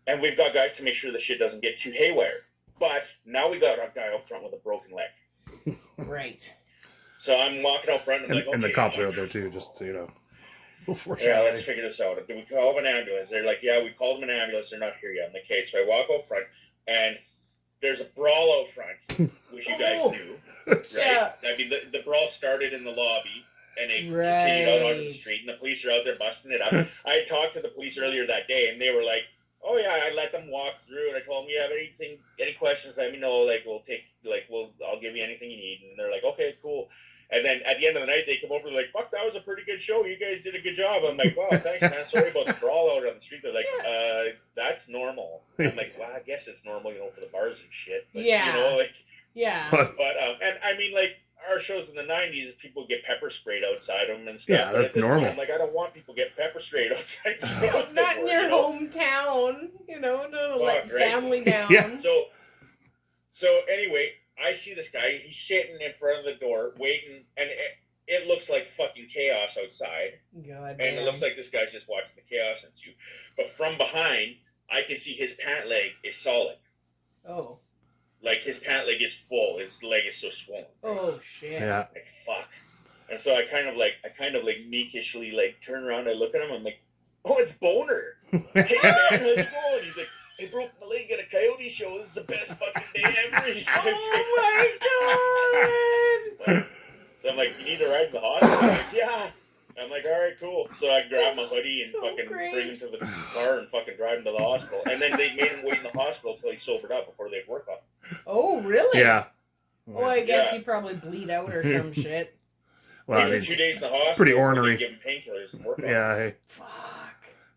And we've got guys to make sure the shit doesn't get too haywire. But now we got a guy out front with a broken leg. Right. So I'm walking out front and I'm like, okay. And the cops are out there too, just so you know. Yeah, let's figure this out. Do we call them an ambulance? They're like, yeah, we called them an ambulance. They're not here yet. I'm like, okay. So I walk out front and there's a brawl out front, which you guys knew. Right? Yeah. I mean, the brawl started in the lobby and it continued out onto the street, and the police are out there busting it up. I had talked to the police earlier that day, and they were like, oh yeah, I let them walk through, and I told them, you have any questions, let me know. Like, I'll give you anything you need. And they're like, okay, cool. And then at the end of the night, they come over and they're like, fuck, that was a pretty good show. You guys did a good job. I'm like, wow, thanks, man. Sorry about the brawl out on the street. They're like, that's normal. I'm like, well, I guess it's normal, you know, for the bars and shit. But, you know, like, but, and I mean, like, our shows in the 90s, people get pepper sprayed outside them and stuff. Yeah, but at this normal. point, I'm like, I don't want people getting pepper sprayed outside. Not in your hometown, you know, no, let family down. So anyway, I see this guy. He's sitting in front of the door waiting, and it looks like fucking chaos outside. God and it looks like this guy's just watching the chaos ensue. But from behind, I can see his pant leg is solid. Oh. Like, his pant leg is full. His leg is so swollen. Oh, shit. Yeah. Like, fuck. And so I kind of like meekishly like turn around. I look at him. I'm like, oh, it's Boner. Hey man, how's it going? He's like, I broke my leg at a coyote show. This is the best fucking day ever. He says. Oh my god. So I'm like, you need to ride to the hospital? I'm like, yeah. I'm like, all right, cool. So I grab my hoodie and bring him to the car and fucking drive him to the hospital. And then they made him wait in the hospital until he sobered up before they'd work on him. Oh, really? Yeah. Oh, I guess you probably bleed out or some shit. Well, he was 2 days in the hospital. Pretty ornery. Give him painkillers and work on Yeah. Hey. Fuck.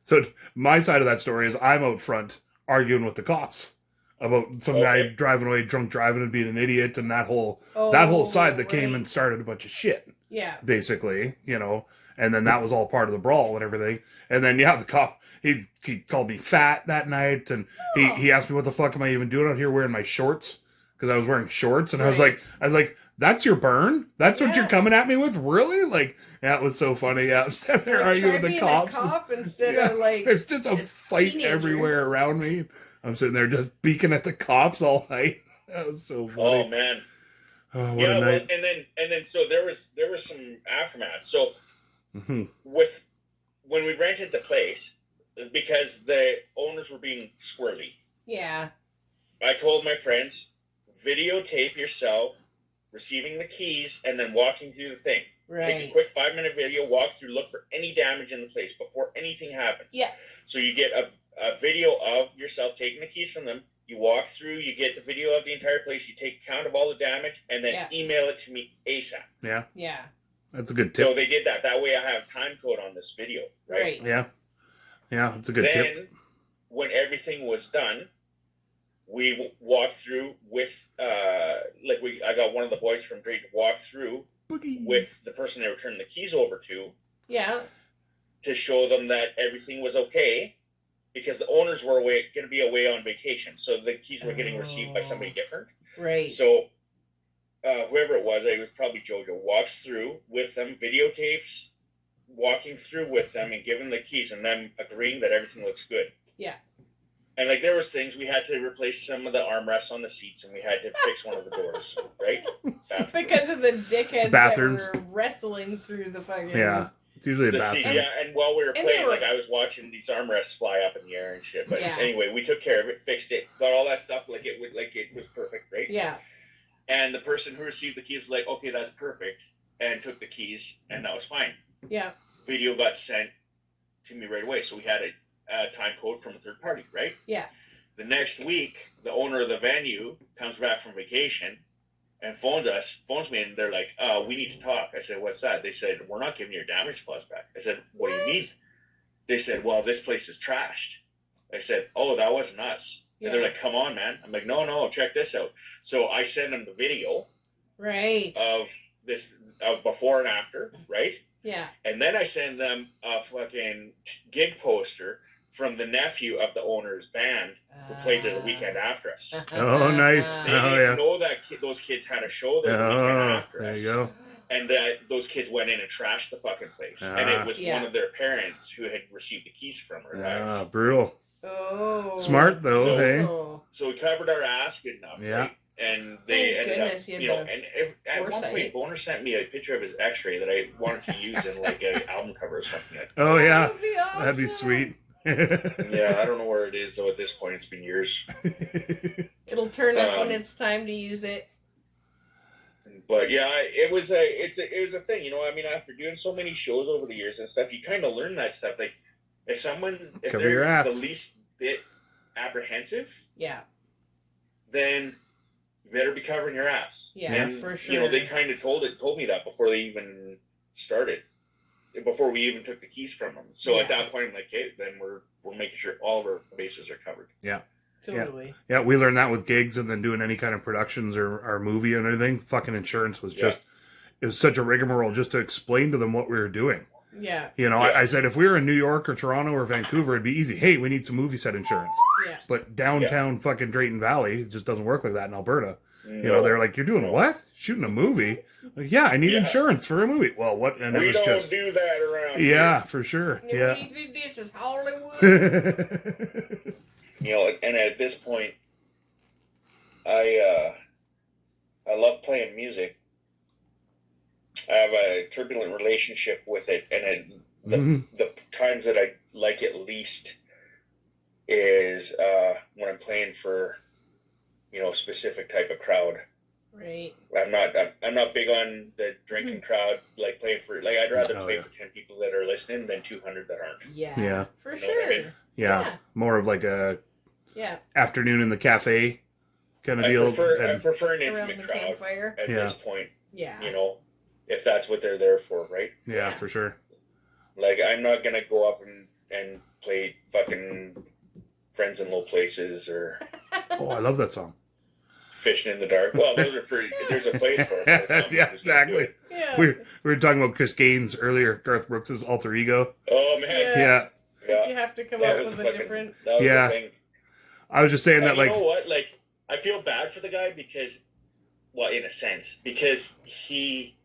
So my side of that story is I'm out front arguing with the cops about some guy driving away drunk driving and being an idiot, and that whole side that came and started a bunch of shit. Yeah. Basically, and then that was all part of the brawl and everything. And then the cop he called me fat that night, and he asked me what the fuck am I even doing out here wearing my shorts, because I was wearing shorts, and I was like that's your burn? That's what you're coming at me with? Really? Like, that was so funny. Yeah, I'm sitting there arguing with the cops. Instead of like, there's just a fight everywhere around me. I'm sitting there just beaking at the cops all night. That was so funny. Oh man. Oh, what a night. Well, and then so there was some aftermath. So when we rented the place, because the owners were being squirrely. Yeah. I told my friends, videotape yourself receiving the keys and then walking through the thing. Right. Take a quick 5-minute video, walk through, look for any damage in the place before anything happens. Yeah. So you get a video of yourself taking the keys from them. You walk through, you get the video of the entire place, you take count of all the damage, and then email it to me ASAP. Yeah. Yeah. That's a good tip. So they did that. That way I have time code on this video, right? Yeah. Yeah, that's a good tip. Then, when everything was done, we walked through with, I got one of the boys from Drake to walk through with the person they were turning the keys over to. Yeah. To show them that everything was okay, because the owners were going to be away on vacation, so the keys were getting received by somebody different. Right. So, whoever it was probably Jojo, walks through with them, videotapes, walking through with them and giving the keys, and them agreeing that everything looks good. Yeah. And there was things, we had to replace some of the armrests on the seats, and we had to fix one of the doors, right? Because of the dickheads that were wrestling through the fucking... Yeah. It's usually a bathroom. Yeah, and while we were playing, I was watching these armrests fly up in the air and shit. But anyway, we took care of it, fixed it, got all that stuff it was perfect, right? Yeah. And the person who received the keys was like, okay, that's perfect, and took the keys, and that was fine. Yeah. Video got sent to me right away, so we had a time code from a third party, right? Yeah. The next week, the owner of the venue comes back from vacation and phones me, and they're like, we need to talk. I said, what's that? They said, we're not giving your damage clause back. I said, what do you mean? They said, well, this place is trashed. I said, oh, that wasn't us. Yeah. And they're like, come on, man. I'm like, no, check this out. So I send them the video. Right. Of before and after, right? Yeah. And then I send them a fucking gig poster from the nephew of the owner's band who played there the weekend after us. Oh, nice. They didn't know that those kids had a show there the weekend after us. There you go. And that those kids went in and trashed the fucking place. And it was one of their parents who had received the keys from her guys. Ah, brutal. Oh. Smart, though, hey? So we covered our ass good enough, right? And they ended up, at one point, Boner sent me a picture of his x-ray that I wanted to use in an album cover or something. Oh, yeah. That'd be sweet. Yeah, I don't know where it is, though, at this point. It's been years. It'll turn up when it's time to use it. But yeah, it was a thing, after doing so many shows over the years and stuff, you kind of learn that stuff. Like, if they're the least bit apprehensive, then you better be covering your ass. Yeah, and, for sure. They kind of told me that before they even started, before we even took the keys from them. So at that point, I'm like, hey, then we're making sure all of our bases are covered. Yeah. Totally. Yeah, we learned that with gigs and then doing any kind of productions or movie and anything. Fucking insurance was it was such a rigmarole just to explain to them what we were doing. Yeah. I said, if we were in New York or Toronto or Vancouver, it'd be easy. Hey, we need some movie set insurance. Yeah. But downtown fucking Drayton Valley, it just doesn't work like that in Alberta. You know, they're like, you're doing what? Shooting a movie? Like, yeah, I need insurance for a movie. Well, what? And we don't do that around here. Yeah, for sure. Yeah. This is Hollywood. You know, and at this point, I love playing music. I have a turbulent relationship with it, and the times that I like it least is when I'm playing for, you know, a specific type of crowd. Right. I'm not big on the drinking crowd. Like playing for, like, I'd rather play for 10 people that are listening than 200 that aren't. Yeah. For sure. What I mean? Yeah. More of like a afternoon in the cafe kind of deal. I prefer an intimate crowd at this point. Yeah. You know, if that's what they're there for, right? Yeah, for sure. Like, I'm not gonna go up and play fucking Friends in Low Places or Oh, I love that song. Fishing in the Dark. Well, those are for, there's a place for it. Yeah, exactly. Yeah. We were talking about Chris Gaines earlier, Garth Brooks' alter ego. Oh, man. Yeah. You have to come up with a different... That was the thing. I was just saying that, like... You know what? Like, I feel bad for the guy because, well, in a sense, because he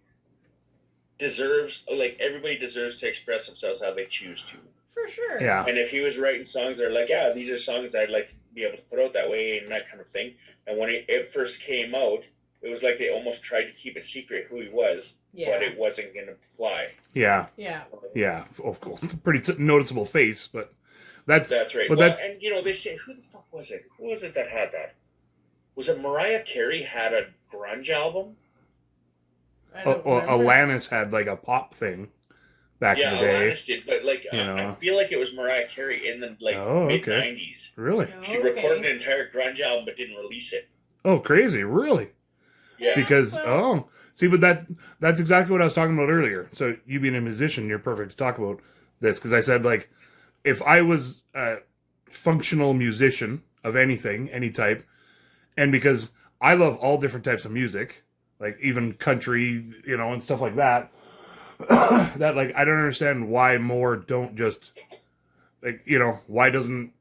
deserves, like, everybody deserves to express themselves how they choose to. For sure. Yeah. And if he was writing songs that are like, yeah, these are songs I'd like to be able to put out that way and that kind of thing. And when it first came out, it was like they almost tried to keep a secret who he was, but it wasn't going to fly. Yeah. Yeah. Yeah. Of course. Pretty noticeable face, but that's right. But well, and, you know, they say, who the fuck was it? Who was it that had that? Was it Mariah Carey had a grunge album? Alanis had like a pop thing back in the day. Alanis did, but like I feel like it was Mariah Carey in the mid '90s. Really? She recorded an entire grunge album but didn't release it. Oh, crazy! Really? Yeah. Because see, but that's exactly what I was talking about earlier. So you being a musician, you're perfect to talk about this because I said like if I was a functional musician of anything, any type, and because I love all different types of music. Like even country, you know, and stuff like that. That like I don't understand why more don't just like, you know, why didn't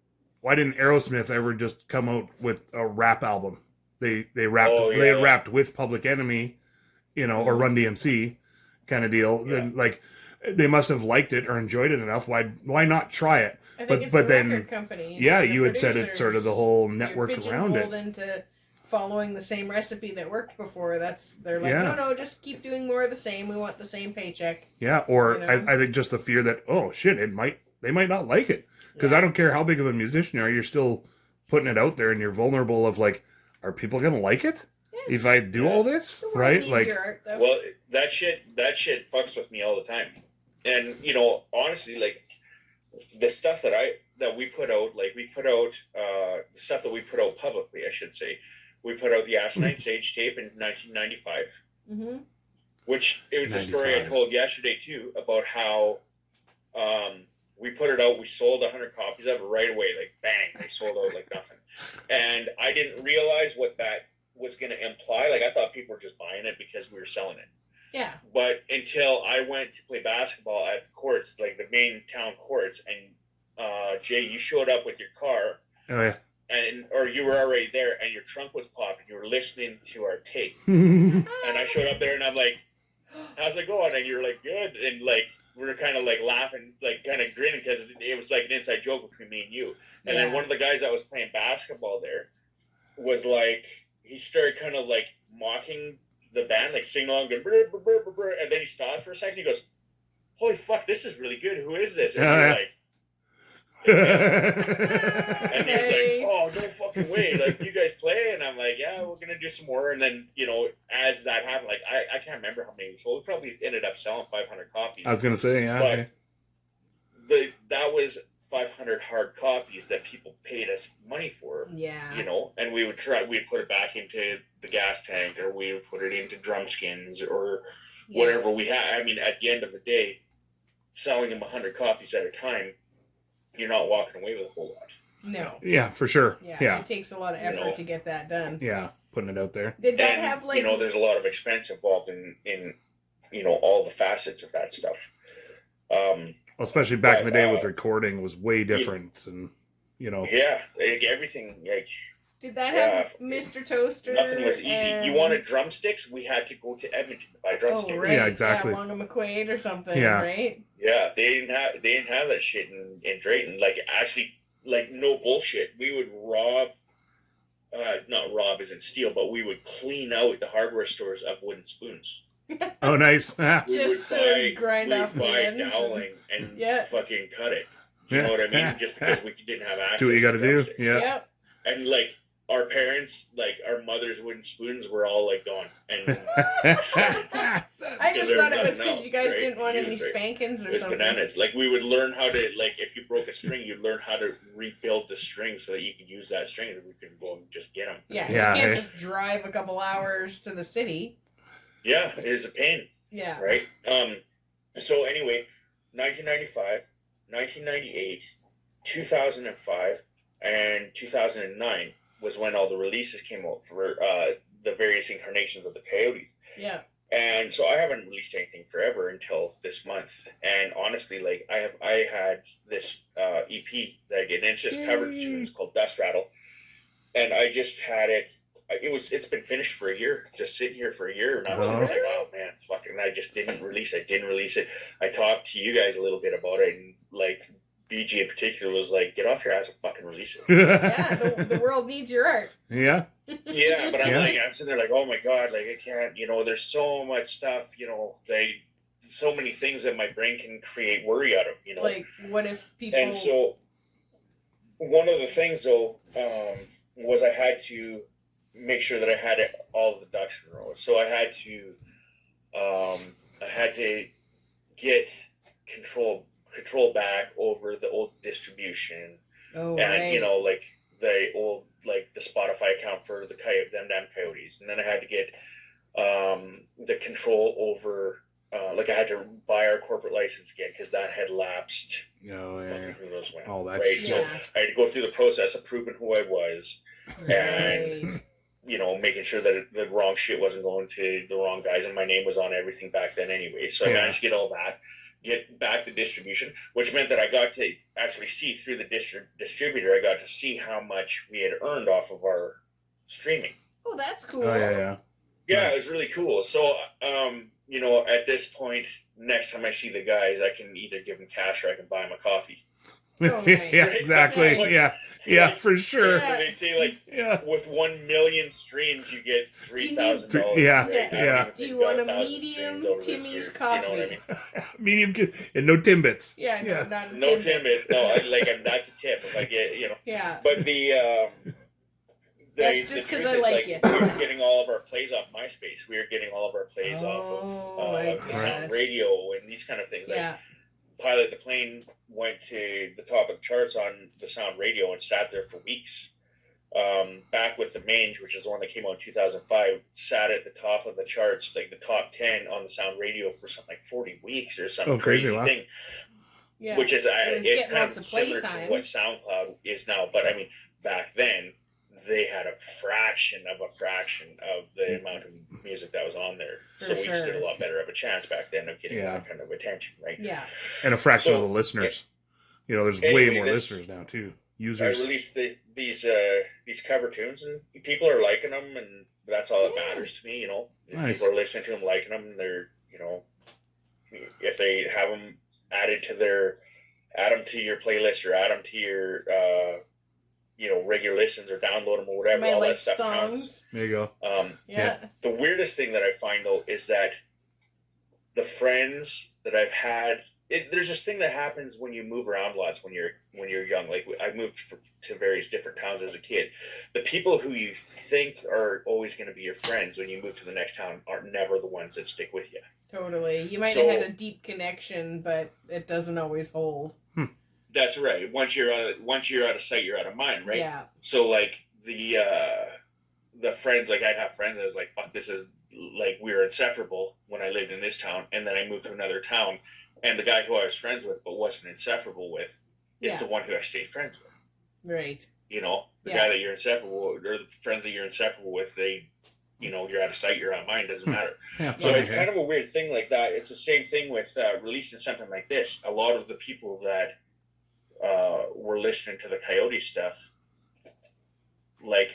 Aerosmith ever just come out with a rap album? They rapped with Public Enemy, you know, or Run DMC kind of deal. Yeah. Then like they must have liked it or enjoyed it enough. Why not try it? I think it's the record company. Yeah, you had said it's sort of the whole network around it. Into following the same recipe that worked before. They're like, no, just keep doing more of the same. We want the same paycheck. Yeah, or you know? I think just the fear that shit, they might not like it because I don't care how big of a musician you are, you're still putting it out there and you're vulnerable of like, are people gonna like it if I do all this, right? Like, well, that shit fucks with me all the time, and you know, honestly, like the stuff that we put out, like we put out the stuff that we put out publicly, I should say. We put out the Asinine Sage tape in 1995, which it was a story I told yesterday too about how we put it out. We sold 100 copies of it right away, like bang, they sold out like nothing. And I didn't realize what that was going to imply. Like I thought people were just buying it because we were selling it. Yeah. But until I went to play basketball at the courts, like the main town courts, and Jay, you showed up with your car. Oh yeah. Or you were already there, and your trunk was popping. You were listening to our tape, and I showed up there, and I'm like, "How's it going?" And you're like, "Good." And like we were kind of like laughing, like kind of grinning because it was like an inside joke between me and you. And then one of the guys that was playing basketball there was like, he started kind of like mocking the band, like singing along, going, brr, brr, brr, brr, brr. And then he stopped for a second. He goes, "Holy fuck, this is really good. Who is this?" And you're like. And he was like, "Oh, no fucking way! Like, you guys play?" And I'm like, "Yeah, we're gonna do some more." And then, you know, as that happened, like I can't remember how many we sold. We probably ended up selling 500 copies. I was gonna say, yeah. But that was 500 hard copies that people paid us money for. Yeah. You know, and we'd put it back into the gas tank, or we would put it into drum skins, or whatever we had. I mean, at the end of the day, selling them 100 copies at a time. You're not walking away with a whole lot. No. Yeah, for sure. Yeah. It takes a lot of effort to get that done. Yeah, putting it out there. Did that have like... You know, there's a lot of expense involved in you know, all the facets of that stuff. Well, especially back in the day with recording was way different, and you know. Yeah, like everything, like Did that have Mr. Toaster? Nothing was easy. And... You wanted drumsticks? We had to go to Edmonton to buy drumsticks. Oh, right. Yeah, exactly. Yeah, Wonga McQuaid or something, Yeah. right? Yeah, they didn't have that shit in Drayton. Like, actually, like, no bullshit. We would rob, not rob isn't steal, but we would clean out the hardware stores of wooden spoons. Oh, nice. We Just would to buy, grind off the buy ends doweling and Yeah. fucking cut it. You know what I mean? Just because we didn't have access Do what you to gotta do. drumsticks. Yeah. Yep. And, like, our parents, like, our mother's wooden spoons were all, like, gone. And shredded. I just there was thought it was nothing because else, you guys right, didn't to want use, any right? spankings or It was something. bananas. Like, we would learn how to, like, if you broke a string, you'd learn how to rebuild the string so that you could use that string and we could go and just get them. Yeah, Yeah, you can't hey. just drive a couple hours to the city. Yeah, it is a pain, Yeah. right? So anyway, 1995, 1998, 2005, and 2009 was when all the releases came out for the various incarnations of the Coyotes. Yeah. And so I haven't released anything forever until this month. And honestly, like I had this EP that I did, and it's just covered tunes called Dust Rattle. And I just had it. It's been finished for a year, just sitting here for a year, and I was like, oh man, fucking! I just didn't release it. I talked to you guys a little bit about it, and like BG in particular was like, get off your ass and fucking release it. Yeah, the world needs your art. Yeah. Yeah, but I'm sitting there like, oh my god, like I can't, there's so much stuff, so many things that my brain can create worry out of, Like, what if people... And so, one of the things though, was I had to make sure that I had all of the ducks in a row. So I had to get control back over the old distribution. Oh, and right. like the old, like the Spotify account for them damn Coyotes, and then I had to get the control over like I had to buy our corporate license again because that had lapsed. Oh, yeah. Fucking who knows when. All that right. shit. So I had to go through the process of proving who I was, and making sure that the wrong shit wasn't going to the wrong guys, and my name was on everything back then anyway. So I managed to get all that. Get back the distribution, which meant that I got to actually see through the distributor. I got to see how much we had earned off of our streaming. Oh, that's cool. Oh, yeah. Yeah, it was really cool. So, at this point, next time I see the guys, I can either give them cash or I can buy them a coffee. Oh, nice. Yeah, exactly. Yeah, for sure. And they'd say, like, with 1 million streams, you get $3,000. Yeah, right? yeah. Do you want a medium Timmy's coffee? You know what I mean? Medium and no Timbits. Yeah, no, not a No Timbit. Timbits. No, that's a tip. If I get, Yeah. But the That's the just truth 'cause I is, like like, you. we were getting all of our plays off MySpace. We were getting all of our plays off of the Sound Radio and these kind of things. Like, Yeah. Pilot the Plane went to the top of the charts on the Sound Radio and sat there for weeks. Back with the Mange, which is the one that came out in 2005, sat at the top of the charts, like the top 10 on the Sound Radio for something like 40 weeks or some crazy thing. Yeah. Which is it's kind of lots of similar to playtime. what SoundCloud is now. But I mean, back then they had a fraction of the amount of music that was on there. So we stood a lot better of a chance back then of getting that kind of attention, right? Yeah. And a fraction of the listeners. There's way more listeners now too. Users. I released these cover tunes, and people are liking them, and that's all that matters to me. If Nice. people are listening to them, liking them, they're if they have them add them to your playlist or add them to your regular listens or download them or whatever. All that stuff counts. There you go. The weirdest thing that I find though is that the friends that I've had. There's this thing that happens when you move around lots when you're young. Like I moved to various different towns as a kid. The people who you think are always going to be your friends when you move to the next town are never the ones that stick with you. Totally. You might have had a deep connection, but it doesn't always hold. That's right. Once you're out of sight, you're out of mind, right? Yeah. So like the friends, like I'd have friends that was like, fuck, this is like we were inseparable when I lived in this town, and then I moved to another town. And the guy who I was friends with but wasn't inseparable with is the one who I stayed friends with. Right. The guy that you're inseparable with, or the friends that you're inseparable with, you're out of sight, you're out of mind, doesn't matter. So it's kind of a weird thing like that. It's the same thing with releasing something like this. A lot of the people that were listening to the Coyote stuff, like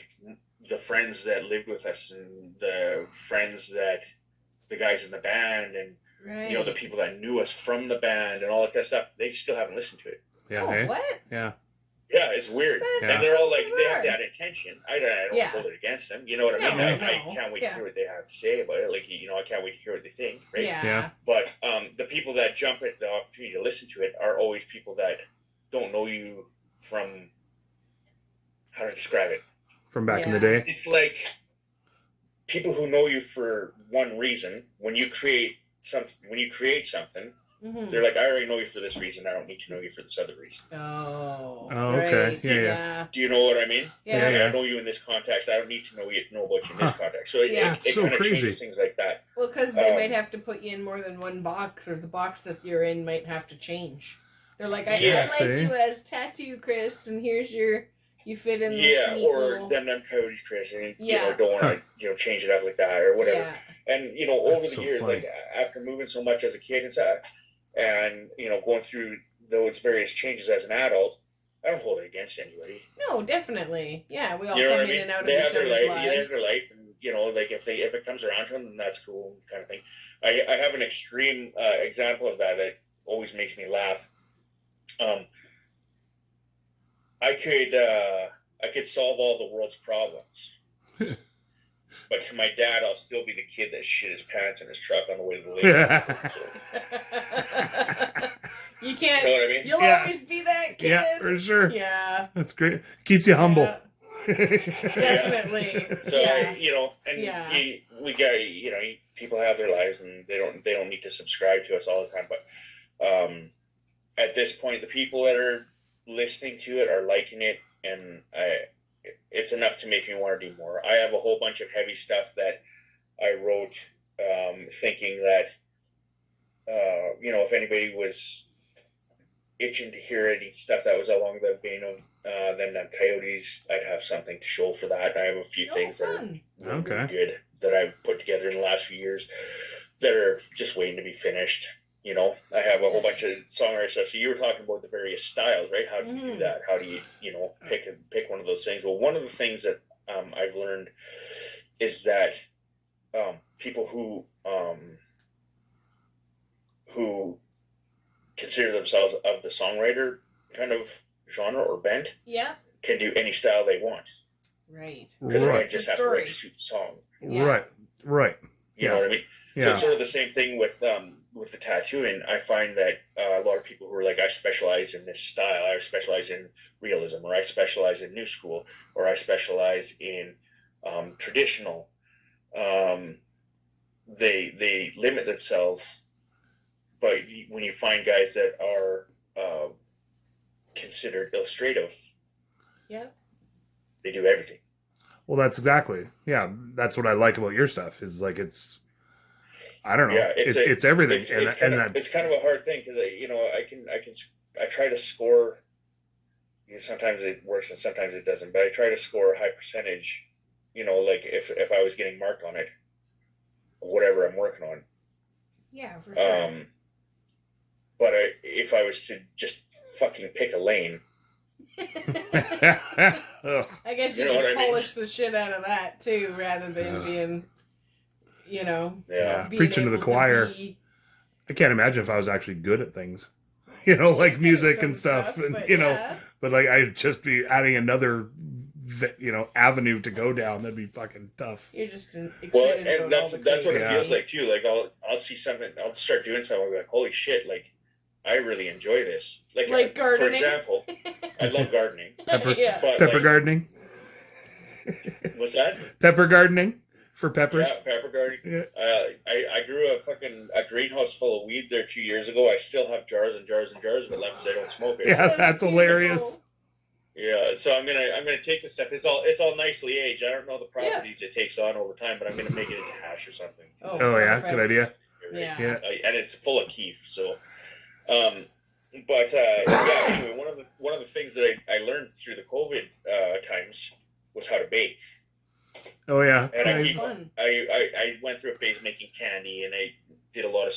the friends that lived with us and the friends that the guys in the band and you know the people that knew us from the band and all that kind of stuff, they still haven't listened to it. Yeah. Oh, Hey? what? Yeah. Yeah, it's weird. Yeah. And they're all like, Bizarre. they have that intention. I don't hold it against them. You know what I mean? No, I can't wait to hear what they have to say about it. Like, you know, I can't wait to hear what they think, right? Yeah. But the people that jump at the opportunity to listen to it are always people that don't know you from, how to describe it? From back in the day? It's like people who know you for one reason. When you create something, they're like, I already know you for this reason. I don't need to know you for this other reason. Oh, okay. Right. Yeah. Do you know what I mean? Yeah. Like, I know you in this context. I don't need to know about you in this context. So it so kind of crazy. changes things like that. Well, because they might have to put you in more than one box, or the box that you're in might have to change. They're like, I like you as Tattoo Chris, and here's you fit in this neat or little... them Coyotes Chris, and you know, don't want to change it up like that or whatever. Yeah. And you know, over That's the so years, funny. like after moving so much as a kid and stuff, and you know, going through those various changes as an adult, I don't hold it against anybody. No, definitely. Yeah, we all You know come what I in mean? and out of They each have their other's life. They have lives. their life, and you know, like if it comes around to them, then that's cool, kind of thing. I have an extreme example of that always makes me laugh. I could solve all the world's problems, but to my dad, I'll still be the kid that shit his pants in his truck on the way to the lake. You can't. You know what I mean? You'll always be that kid. Yeah, for sure. Yeah. That's great. Keeps you humble. Definitely. So you know, and we got, you know, people have their lives, and they don't need to subscribe to us all the time. But at this point, the people that are listening to it are liking it, and it's enough to make me want to do more. I have a whole bunch of heavy stuff that I wrote, thinking that you know, if anybody was itching to hear any stuff that was along the vein of them Coyotes, I'd have something to show for that. I have a few things that are really good that I've put together in the last few years that are just waiting to be finished. You know, I have a whole bunch of songwriter stuff. So you were talking about the various styles, right? How do you do that? How do you, you know, pick one of those things? Well, one of the things that I've learned is that people who consider themselves of the songwriter kind of genre or bent can do any style they want. Right. Because they just have to write to suit the song. Right. You know what I mean? Yeah. So it's sort of the same thing with the tattooing. I find that a lot of people who are like, I specialize in this style, I specialize in realism, or I specialize in new school, or I specialize in traditional. They limit themselves, but when you find guys that are considered illustrative, they do everything. Well, that's exactly. Yeah, that's what I like about your stuff. Is like I don't know. Yeah, it's everything, it's kind of a hard thing because you know I try to score. You know, sometimes it works and sometimes it doesn't, but I try to score a high percentage. You know, like if I was getting marked on it, whatever I'm working on. Yeah, for sure. But if I was to just fucking pick a lane. I guess you can polish the shit out of that too, rather than being, you know, preaching to the choir. I can't imagine if I was actually good at things, you know, like music and stuff, and you know, but like I'd just be adding another, you know, avenue to go down. That'd be fucking tough. You're just excited. Well, and that's what it feels like too. Like I'll see something, I'll start doing something, I'll be like, holy shit, like I really enjoy this. Like gardening. For example, I love gardening. Pepper gardening. What's that? Pepper gardening for peppers. Yeah, pepper gardening. Yeah. I grew a greenhouse full of weed there 2 years ago. I still have jars and jars and jars of it left because I don't smoke it. Yeah, that's hilarious. Yeah, so I'm gonna take this stuff. It's all nicely aged. I don't know the properties it takes on over time, but I'm gonna make it into hash or something. Oh yeah, good idea. Yeah. And it's full of keef. So, anyway, one of the things that I learned through the COVID times was how to bake. Oh yeah, and I went through a phase making candy, and made a lot of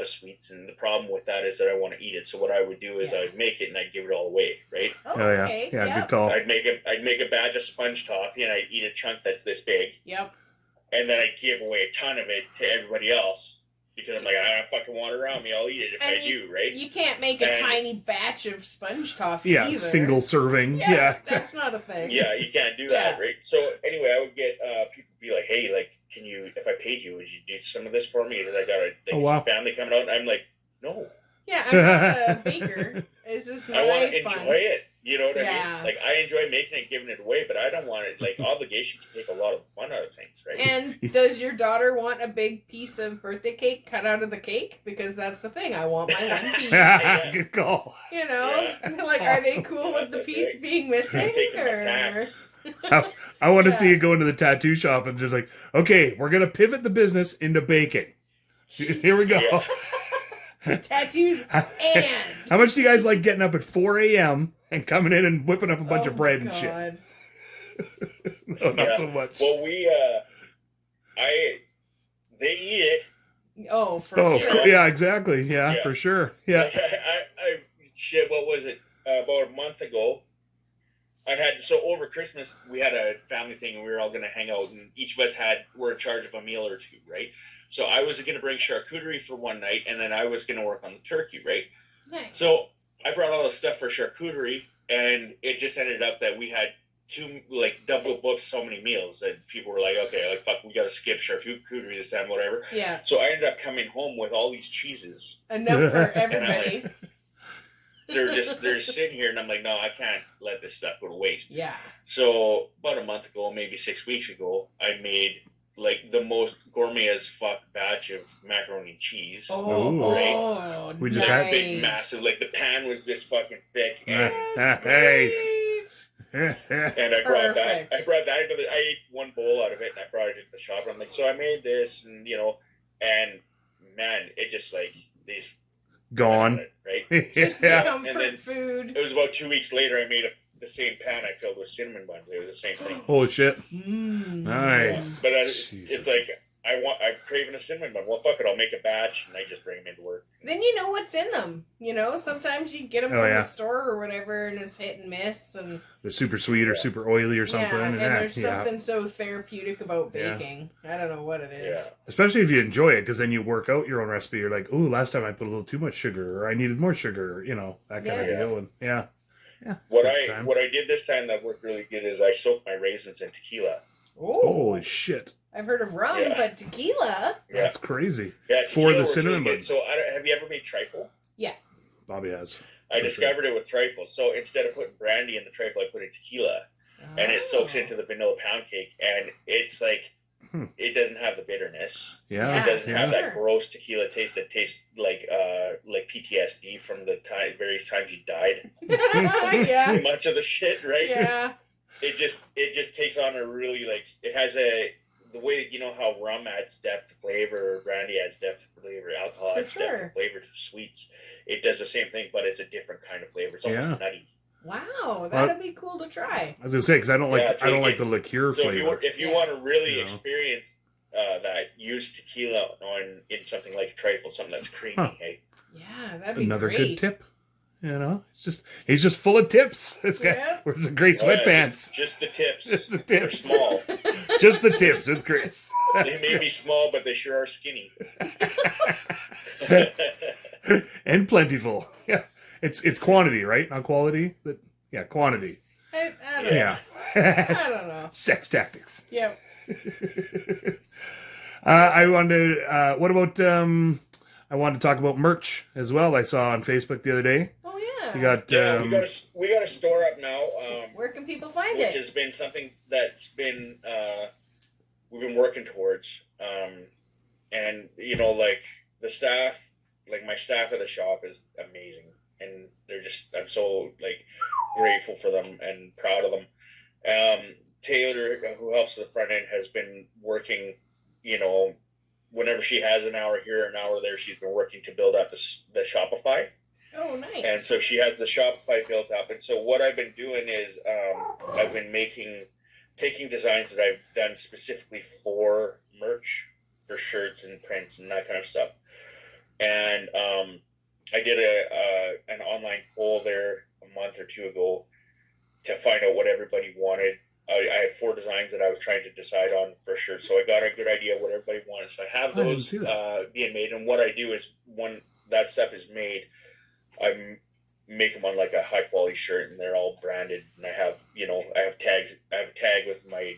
sweets, and the problem with that is that I want to eat it. So what I would do is I would make it and I'd give it all away, right? Oh, yeah, okay. yeah, Yep. good call. I'd make a batch of sponge toffee and I'd eat a chunk that's this big, Yep. and then I'd give away a ton of it to everybody else because I'm like, I don't fucking want it around me. I'll eat it if I do, right? You can't make a tiny batch of sponge toffee Yeah, either. single serving. Yeah. That's not a thing. Yeah, you can't do that, right? So anyway, I would get people be like, hey, like, can you, if I paid you, would you do some of this for me? Because I got some family coming out, and I'm like, no. Yeah, I'm not a baker. It's just I want to enjoy it. You know what I Yeah. mean? Like, I enjoy making it, giving it away, but I don't want it. Like, obligation can take a lot of fun out of things, right? And does your daughter want a big piece of birthday cake cut out of the cake? Because that's the thing. I want my one piece. Good call. You know? Like, are they cool with the piece being missing? I'm taking my tax. I want to see you go into the tattoo shop and just like, okay, we're going to pivot the business into baking. Here we go. Yeah. Tattoos and... How much do you guys like getting up at 4 a.m. and coming in and whipping up a bunch of bread and shit? No, not so much. Well, they eat it. Oh, for sure. Yeah, exactly. Yeah, for sure. Yeah. Shit, what was it? About a month ago, over Christmas, we had a family thing and we were all going to hang out, and each of us were in charge of a meal or two, right? So I was going to bring charcuterie for one night, and then I was going to work on the turkey, right? Nice. So I brought all the stuff for charcuterie, and it just ended up that we had double booked so many meals, and people were like, okay, like, fuck, we got to skip charcuterie this time, whatever. Yeah. So I ended up coming home with all these cheeses. Enough for everybody. They're just sitting here, and I'm like, no, I can't let this stuff go to waste. Yeah. So about a month ago, maybe 6 weeks ago, I made like the most gourmet as fuck batch of macaroni and cheese. Oh, we just nice. had Big, massive. Like the pan was this fucking thick. And, Hey. and I brought that. I ate one bowl out of it, and I brought it into the shop. And I'm like, so I made this, and and man, it just like these gone. Right? Just the comfort food. It was about 2 weeks later. I made the same pan I filled with cinnamon buns. It was the same thing. Holy shit! Nice. But it's like I'm craving a cinnamon bun. Well, fuck it, I'll make a batch and I just bring them into work. Then you know what's in them. Sometimes you get them from the store or whatever, and it's hit and miss, and they're super sweet or super oily or something. Yeah, and there's something so therapeutic about baking. Yeah. I don't know what it is. Yeah. Especially if you enjoy it, because then you work out your own recipe. You're like, ooh, last time I put a little too much sugar, or I needed more sugar, that kind of deal. And yeah. What I did this time that worked really good is I soaked my raisins in tequila. Oh, holy shit! I've heard of rum, but tequila. Yeah. That's crazy. Yeah, for the cinnamon really buns. So have you ever made trifle? Yeah. Bobby has. I discovered it with trifle. So instead of putting brandy in the trifle, I put in tequila, and it soaks into the vanilla pound cake, and it's like it doesn't have the bitterness. Yeah. It doesn't have that gross tequila taste that tastes like PTSD from the various times you died. Yeah. Too much of the shit, right? Yeah. It just takes on a really it has the way how rum adds depth to flavor, brandy adds depth to flavor, alcohol adds depth to flavor to sweets. It does the same thing, but it's a different kind of flavor. It's almost nutty. Wow, that'd be cool to try. I was gonna say, because I don't like the liqueur flavor. So if you want to really experience that, use tequila in something like a trifle, something that's creamy. Hey, yeah, that'd be another great. good tip. He's just full of tips. This guy wears some great sweatpants. Just the tips. Just the tips. They're small. Just the tips with Chris. They may be small, but they sure are skinny. And plentiful. Yeah. It's quantity, right? Not quality. Quantity. I don't know. I don't know. Sex tactics. Yep. I wanted to, what about, I wanted to talk about merch as well. I saw on Facebook the other day. Oh, yeah. You got, we got a store up now. Where can people find which it? has been something that's been, we've been working towards. And, the staff, my staff at the shop is amazing. And I'm so, grateful for them and proud of them. Taylor, who helps at the front end, has been working, whenever she has an hour here, an hour there, she's been working to build up the Shopify. Oh, nice. And so she has the Shopify built up. And so what I've been doing is I've been taking designs that I've done specifically for merch for shirts and prints and that kind of stuff. And I did an online poll there a month or two ago to find out what everybody wanted. I had 4 designs that I was trying to decide on for sure. So I got a good idea what everybody wanted. So I have those being made. And what I do is when that stuff is made, I make them on like a high quality shirt, and they're all branded. And I have, I have tags. I have a tag with my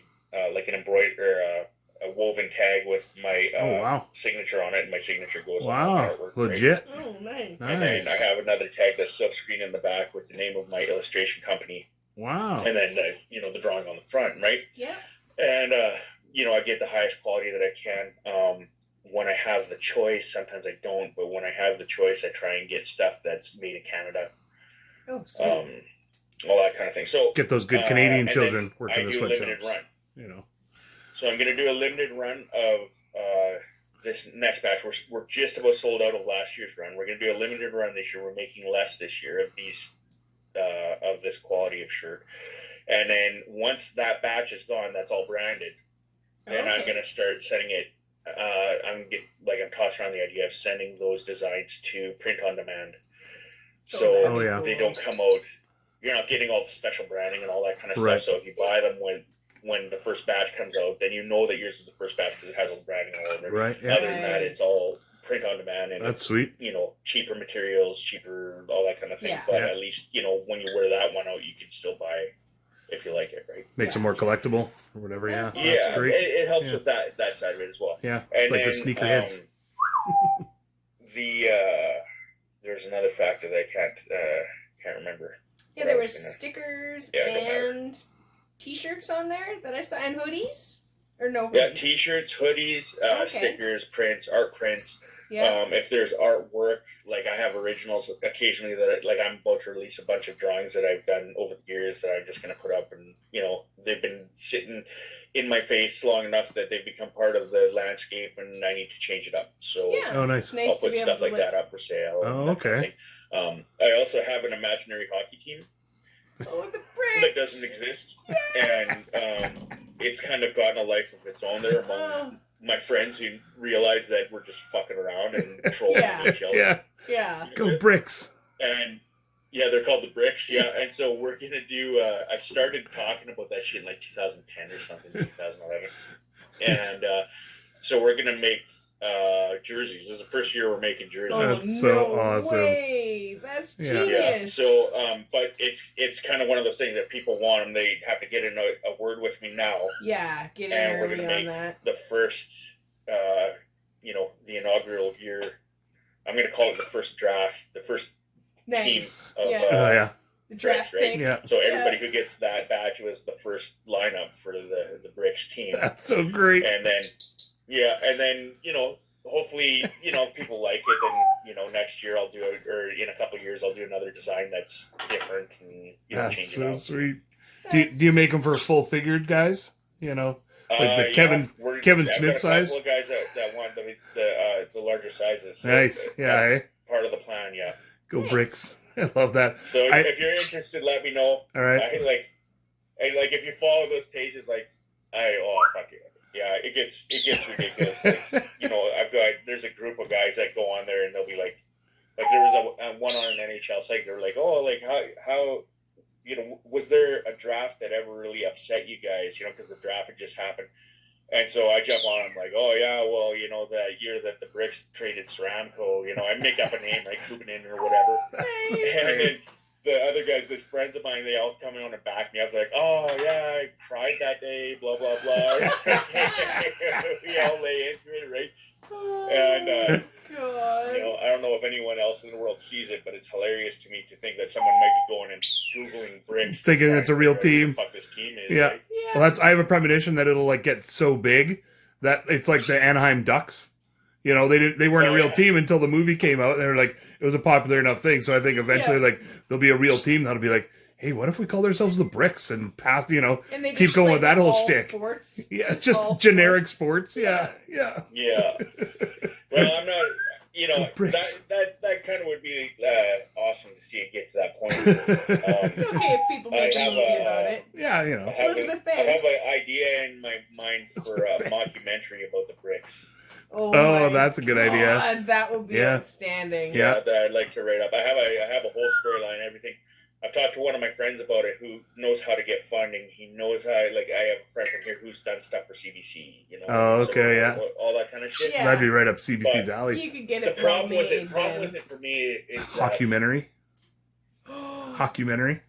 like an embroidered a woven tag with my signature on it, and my signature goes on my artwork. Legit. Right? Oh, nice. And then I have another tag that's silkscreen in the back with the name of my illustration company. Wow. And then, the drawing on the front, right? Yeah. And, I get the highest quality that I can. When I have the choice, sometimes I don't, but when I have the choice, I try and get stuff that's made in Canada. Oh, sweet. All that kind of thing. So get those good Canadian children working in the sweatshops. I do a limited run. So I'm going to do a limited run of this next batch. We're just about sold out of last year's run. We're going to do a limited run this year. We're making less this year of these of this quality of shirt. And then once that batch is gone, that's all branded. Then I'm going to start sending it. I'm tossing around the idea of sending those designs to print on demand. So they don't come out. You're not getting all the special branding and all that kind of stuff. So if you buy them when the first batch comes out, then you know that yours is the first batch because it has all the branding all over it. Right. Yeah. Other than that, it's all print on demand, and that's sweet. Cheaper materials, cheaper all that kind of thing. Yeah. But at least when you wear that one out, you can still buy if you like it, right? Makes it more collectible or whatever. Yeah. Yeah. It helps with that side of it as well. Yeah. And like then, the sneakerheads. There's another factor that I can't remember. Yeah, there were stickers and T-shirts on there that I saw, and hoodies. Or no hoodies? Yeah, T-shirts, hoodies, stickers, prints, art prints. Yeah. If there's artwork, like I have originals occasionally that I'm about to release a bunch of drawings that I've done over the years that I'm just going to put up, and they've been sitting in my face long enough that they've become part of the landscape, and I need to change it up. So nice. I'll put stuff like that up for sale. Oh, okay. Kind of I also have an imaginary hockey team. Oh, the bricks! That doesn't exist, and it's kind of gotten a life of its own there among my friends who realize that we're just fucking around and trolling each other. Yeah. Go Bricks. And they're called the Bricks. Yeah, and so we're gonna do. I started talking about that shit in like 2010 or something, 2011, and so we're gonna make jerseys. This is the first year we're making jerseys. That's so awesome. Way. That's genius. Yeah. So, but it's kind of one of those things that people want them. They have to get in a word with me now. Yeah, get in and we're early gonna make on that. the first, the inaugural year. I'm gonna call it the first draft, the first team of the draft Bricks, pick. right? Yeah. So everybody who gets that batch was the first lineup for the Bricks team. That's so great. And then. Yeah, and then, hopefully, if people like it, then, next year I'll do it, or in a couple of years I'll do another design that's different and, that's change so it out. Sweet. Do you make them for full figured guys? Like the Kevin Smith size? I've got a couple of guys that want the larger sizes. So nice. That's part of the plan, yeah. Go Bricks. I love that. So if you're interested, let me know. All right. If you follow those pages, fuck it. Yeah, it gets ridiculous. There's a group of guys that go on there and they'll be like there was a one on an NHL site. They're like, how was there a draft that ever really upset you guys? Because the draft had just happened. And so I jump on. I'm like, that year that the Bricks traded Ceramco, I make up a name like Kubanin or whatever. And then the other guys, there's friends of mine, they all come on and back me up. They're like, I cried that day, blah, blah, blah. We all lay into it, right? And, God. I don't know if anyone else in the world sees it, but it's hilarious to me to think that someone might be going and Googling Bricks. Thinking it's a real team. What the fuck this team is, yeah. Right? Yeah. Well, I have a premonition that it'll get so big that it's like the Anaheim Ducks. They weren't a real team until the movie came out. And they were like, it was a popular enough thing. So I think eventually, there'll be a real team that'll be like, hey, what if we called ourselves the Bricks and pass, and keep going with that whole shtick. Sports. Yeah, it's just generic sports. Yeah. Well, I'm not, that kind of would be awesome to see it get to that point. It's okay if people make a movie about it. Yeah, Elizabeth Banks. I have an idea in my mind for a mockumentary about the Bricks. Oh, that's a good idea. God, that would be outstanding. Yeah. That I'd like to write up. I have a whole storyline, everything. I've talked to one of my friends about it who knows how to get funding. He knows how, like, I have a friend from here who's done stuff for CBC, you know. Oh, okay, all that kind of shit. Yeah. That'd be right up CBC's alley. You could get The it problem with made, it for me is Hockumentary. Hockumentary.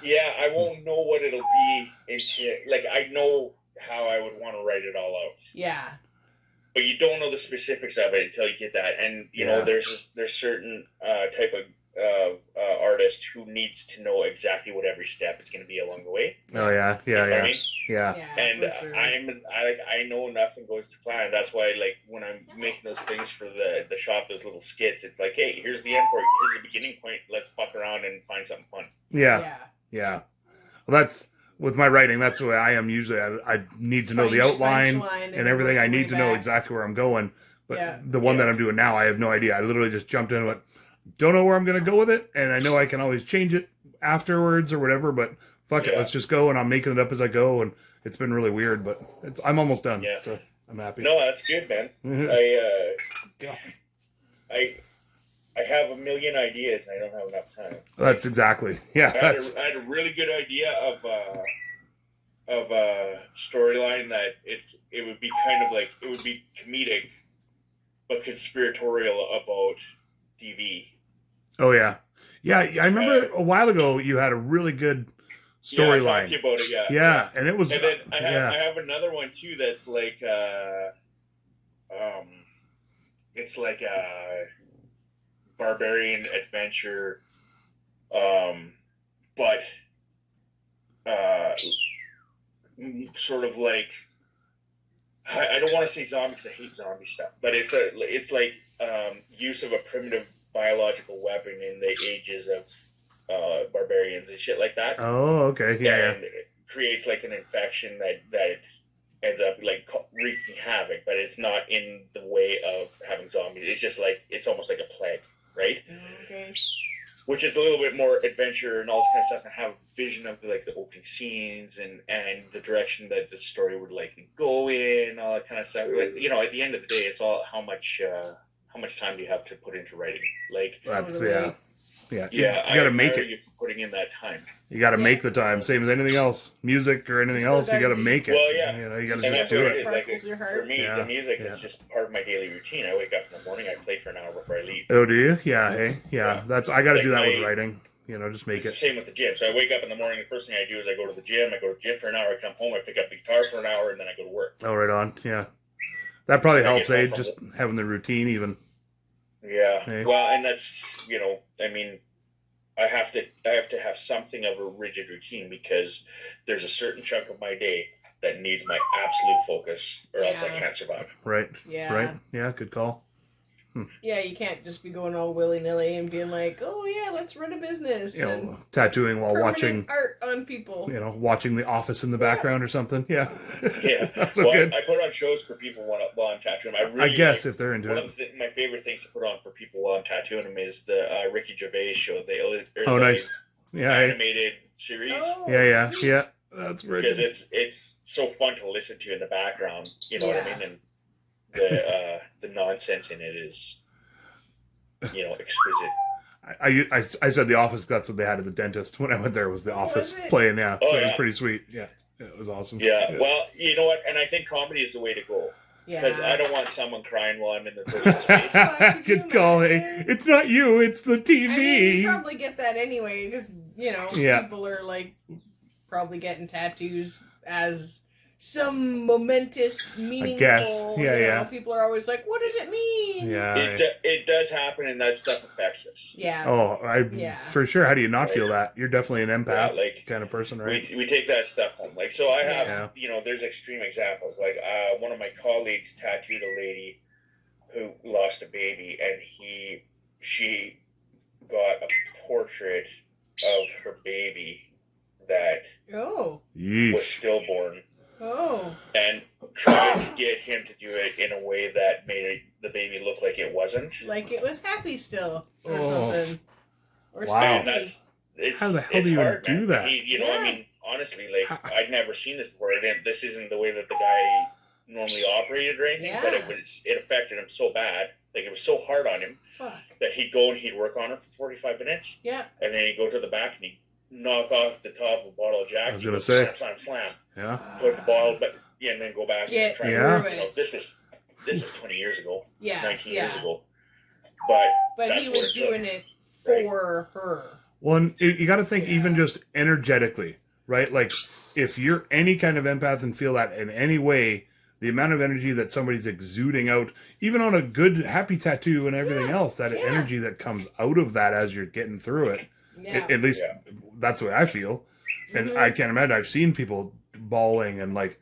Yeah, I won't know what it'll be until, like, I know how I would want to write it all out. Yeah. But you don't know the specifics of it until you get that. And, you know, there's certain type of artist who needs to know exactly what every step is going to be along the way. Oh, yeah. Yeah, you know what I mean? Yeah. And sure. I know nothing goes to plan. That's why, like, when I'm making those things for the shop, those little skits, it's like, hey, here's the end point, here's the beginning point. Let's fuck around and find something fun. Yeah. Well, that's with my writing. That's the way I am usually. I need to know the outline and everything. I need to know exactly where I'm going. But the one that I'm doing now, I have no idea. I literally just jumped in and went, don't know where I'm going to go with it, and I know I can always change it afterwards or whatever. But fuck it, let's just go. And I'm making it up as I go, and it's been really weird, but I'm almost done. Yeah. So I'm happy. No, that's good, man. I have a million ideas and I don't have enough time. That's exactly. Yeah. I had a really good idea of a storyline that it would be kind of like, it would be comedic but conspiratorial about TV. Oh yeah. Yeah, I remember a while ago you had a really good storyline. Yeah, I talked to you about it, Yeah, and it was. And then I have another one too that's like it's like a barbarian adventure, but sort of like, I don't want to say zombie because I hate zombie stuff, but it's like use of a primitive biological weapon in the ages of barbarians and shit like that. Oh, okay, yeah. And it creates like an infection that ends up like wreaking havoc, but it's not in the way of having zombies. It's just like, it's almost like a plague, right? Okay. Which is a little bit more adventure and all this kind of stuff, and have a vision of the opening scenes and the direction that the story would likely go in, all that kind of stuff. But, you know, at the end of the day, it's all how much time do you have to put into writing? Like, that's Yeah, you got to make it. You for putting in that time. You got to make the time. Same as anything else, music or anything else. You got to make it. Well, yeah, you know, you got to and just that's do what it. it is. Like, for me, the music is just part of my daily routine. I wake up in the morning, I play for an hour before I leave. Oh, do you? Yeah. Hey, yeah. That's I got to do that with writing. You know, just make it's it. The same with the gym. So I wake up in the morning. The first thing I do is I go to the gym. I go to the gym for an hour. I come home. I pick up the guitar for an hour, and then I go to work. Oh, right on. Yeah, that probably helps. Just having the routine, even. Yeah. Hey. Well, and that's, you know, I mean, I have to have something of a rigid routine because there's a certain chunk of my day that needs my absolute focus, or else I can't survive. Right. Yeah. Right. Yeah. Good call. Yeah, you can't just be going all willy-nilly and being like, oh yeah, let's run a business. You know, tattooing while watching art on people. You know, watching The Office in the background or something. Yeah. Yeah. That's so good. I put on shows for people while I'm tattooing them. I guess if they're into it. My favorite things to put on for people while I'm tattooing them is the Ricky Gervais show. Nice. Yeah. Animated series. Oh, Yeah. That's great. Because it's so fun to listen to in the background. You know what I mean? And the nonsense in it is, you know, exquisite. I said The Office. That's what they had at the dentist when I went there. Was The Office playing? Yeah, so it was pretty sweet. Yeah, it was awesome. Yeah, well, you know what? And I think comedy is the way to go. Because I don't want someone crying while I'm in the personal space. Good call. Hey, it's not you. It's the TV. I mean, you probably get that anyway because you know people are like probably getting tattoos as some momentous, meaningful. I guess. Yeah. People are always like, "What does it mean?" Yeah, it does happen, and that stuff affects us. Yeah. Oh, for sure. How do you not feel that? You're definitely an empath, kind of person, right? We take that stuff home. Like, so I have, you know, there's extreme examples. Like, one of my colleagues tattooed a lady who lost a baby, and she got a portrait of her baby that was stillborn. Oh. And tried to get him to do it in a way that made the baby look like it wasn't. Like it was happy still, or something. Or wow. And how the hell do you hard, do that? You know, I mean, honestly, like, I'd never seen this before. This isn't the way that the guy normally operated or anything, but it affected him so bad. Like, it was so hard on him that he'd go and he'd work on it for 45 minutes. Yeah. And then he'd go to the back and he'd knock off the top of a bottle of Jack. I was going to say. Slam, slam, slam. Yeah. Put the bottle back, and then go back and try to this was 20 years ago. Yeah. 19 years ago. But he was doing it for her. Well, you got to think even just energetically, right? Like, if you're any kind of empath and feel that in any way, the amount of energy that somebody's exuding out, even on a good, happy tattoo and everything else, that energy that comes out of that as you're getting through it, at least that's the way I feel. And I can't imagine, I've seen people bawling and like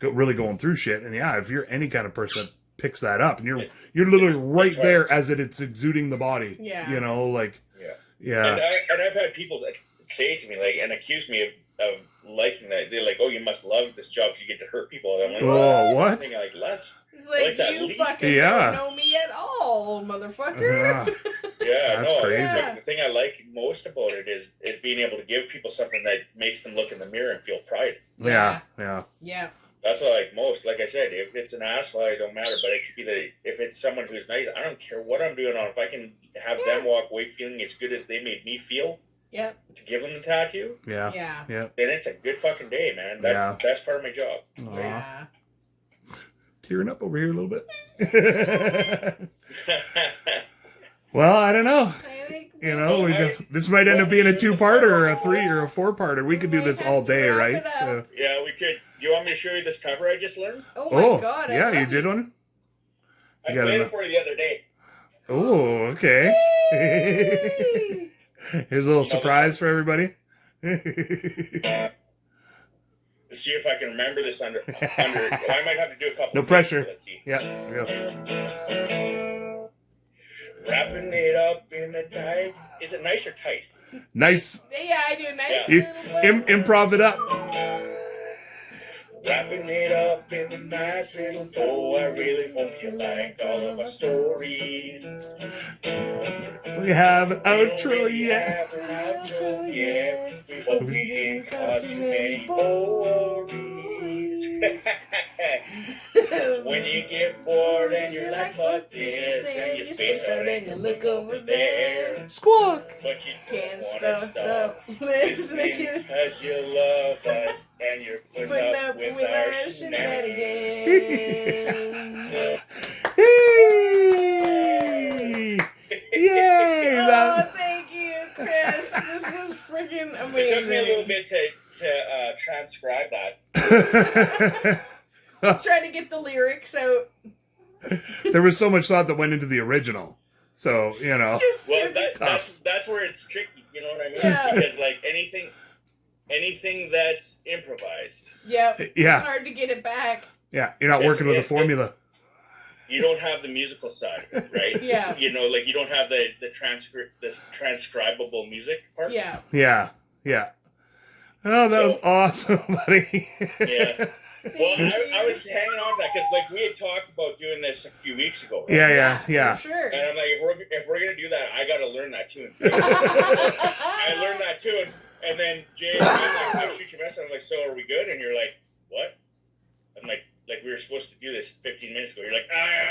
really going through shit. And if you're any kind of person that picks that up, and you're literally right there as it's exuding the body, you know, like, And I've had people that say to me, like, and accuse me of liking that. They're like, "Oh, you must love this job because you get to hurt people." And I'm like, "Oh, what?" I'm thinking, like, less. He's like, "You fucking don't know me at all, motherfucker." That's crazy. The thing I like most about it is being able to give people something that makes them look in the mirror and feel pride. Yeah. That's what I like most. Like I said, if it's an asshole, it don't matter. But it could be that if it's someone who's nice, I don't care what I'm doing on. If I can have them walk away feeling as good as they made me feel, to give them the tattoo, then it's a good fucking day, man. That's the best part of my job. Yeah. Tearing up over here a little bit. Well, I don't know. You know, this might end up being a 2-parter or a 3 or a 4-parter. We could do this all day, right? So. Yeah, we could. Do you want me to show you this cover I just learned? Oh my God! Yeah, you did one. I played it for you the other day. Oh, okay. Here's a little surprise for everybody. Let's see if I can remember this under. I might have to do a couple. No pressure. Let's see. Yeah. Wrapping it up in a tight. Is it nice or tight? Nice. Yeah, I do. Nice. Improv it up. Wrapping it up in a nice little bow. I really hope you like all of our stories. We have an outro yet. We hope we didn't cause too many worries. When you get bored and you're like, fuck this, and you space out and you look over there. Squawk. But you can't stop listening because you love us and you're putting up with our shenanigans. Hey! Yay! Oh, thank you, Chris. This was freaking amazing. It took me a little bit to transcribe that. Trying to get the lyrics out. There was so much thought that went into the original. So, you know. Well, that's where it's tricky, you know what I mean? Yeah. Because, like, anything that's improvised. Yep. Yeah. It's hard to get it back. Yeah, you're not working with a formula. You don't have the musical side, right? Yeah. You know, like, you don't have the transcribable music part. Yeah. Yeah. Oh, that was awesome, buddy. Yeah. Well, I was hanging on to that because, like, we had talked about doing this a few weeks ago. Right? Yeah. For sure. And I'm like, if we're gonna do that, I gotta learn that tune. So I learned that tune, and then Jay, I'm like, I shoot you a message. I'm like, so are we good? And you're like, what? I'm like we were supposed to do this 15 minutes ago. You're like,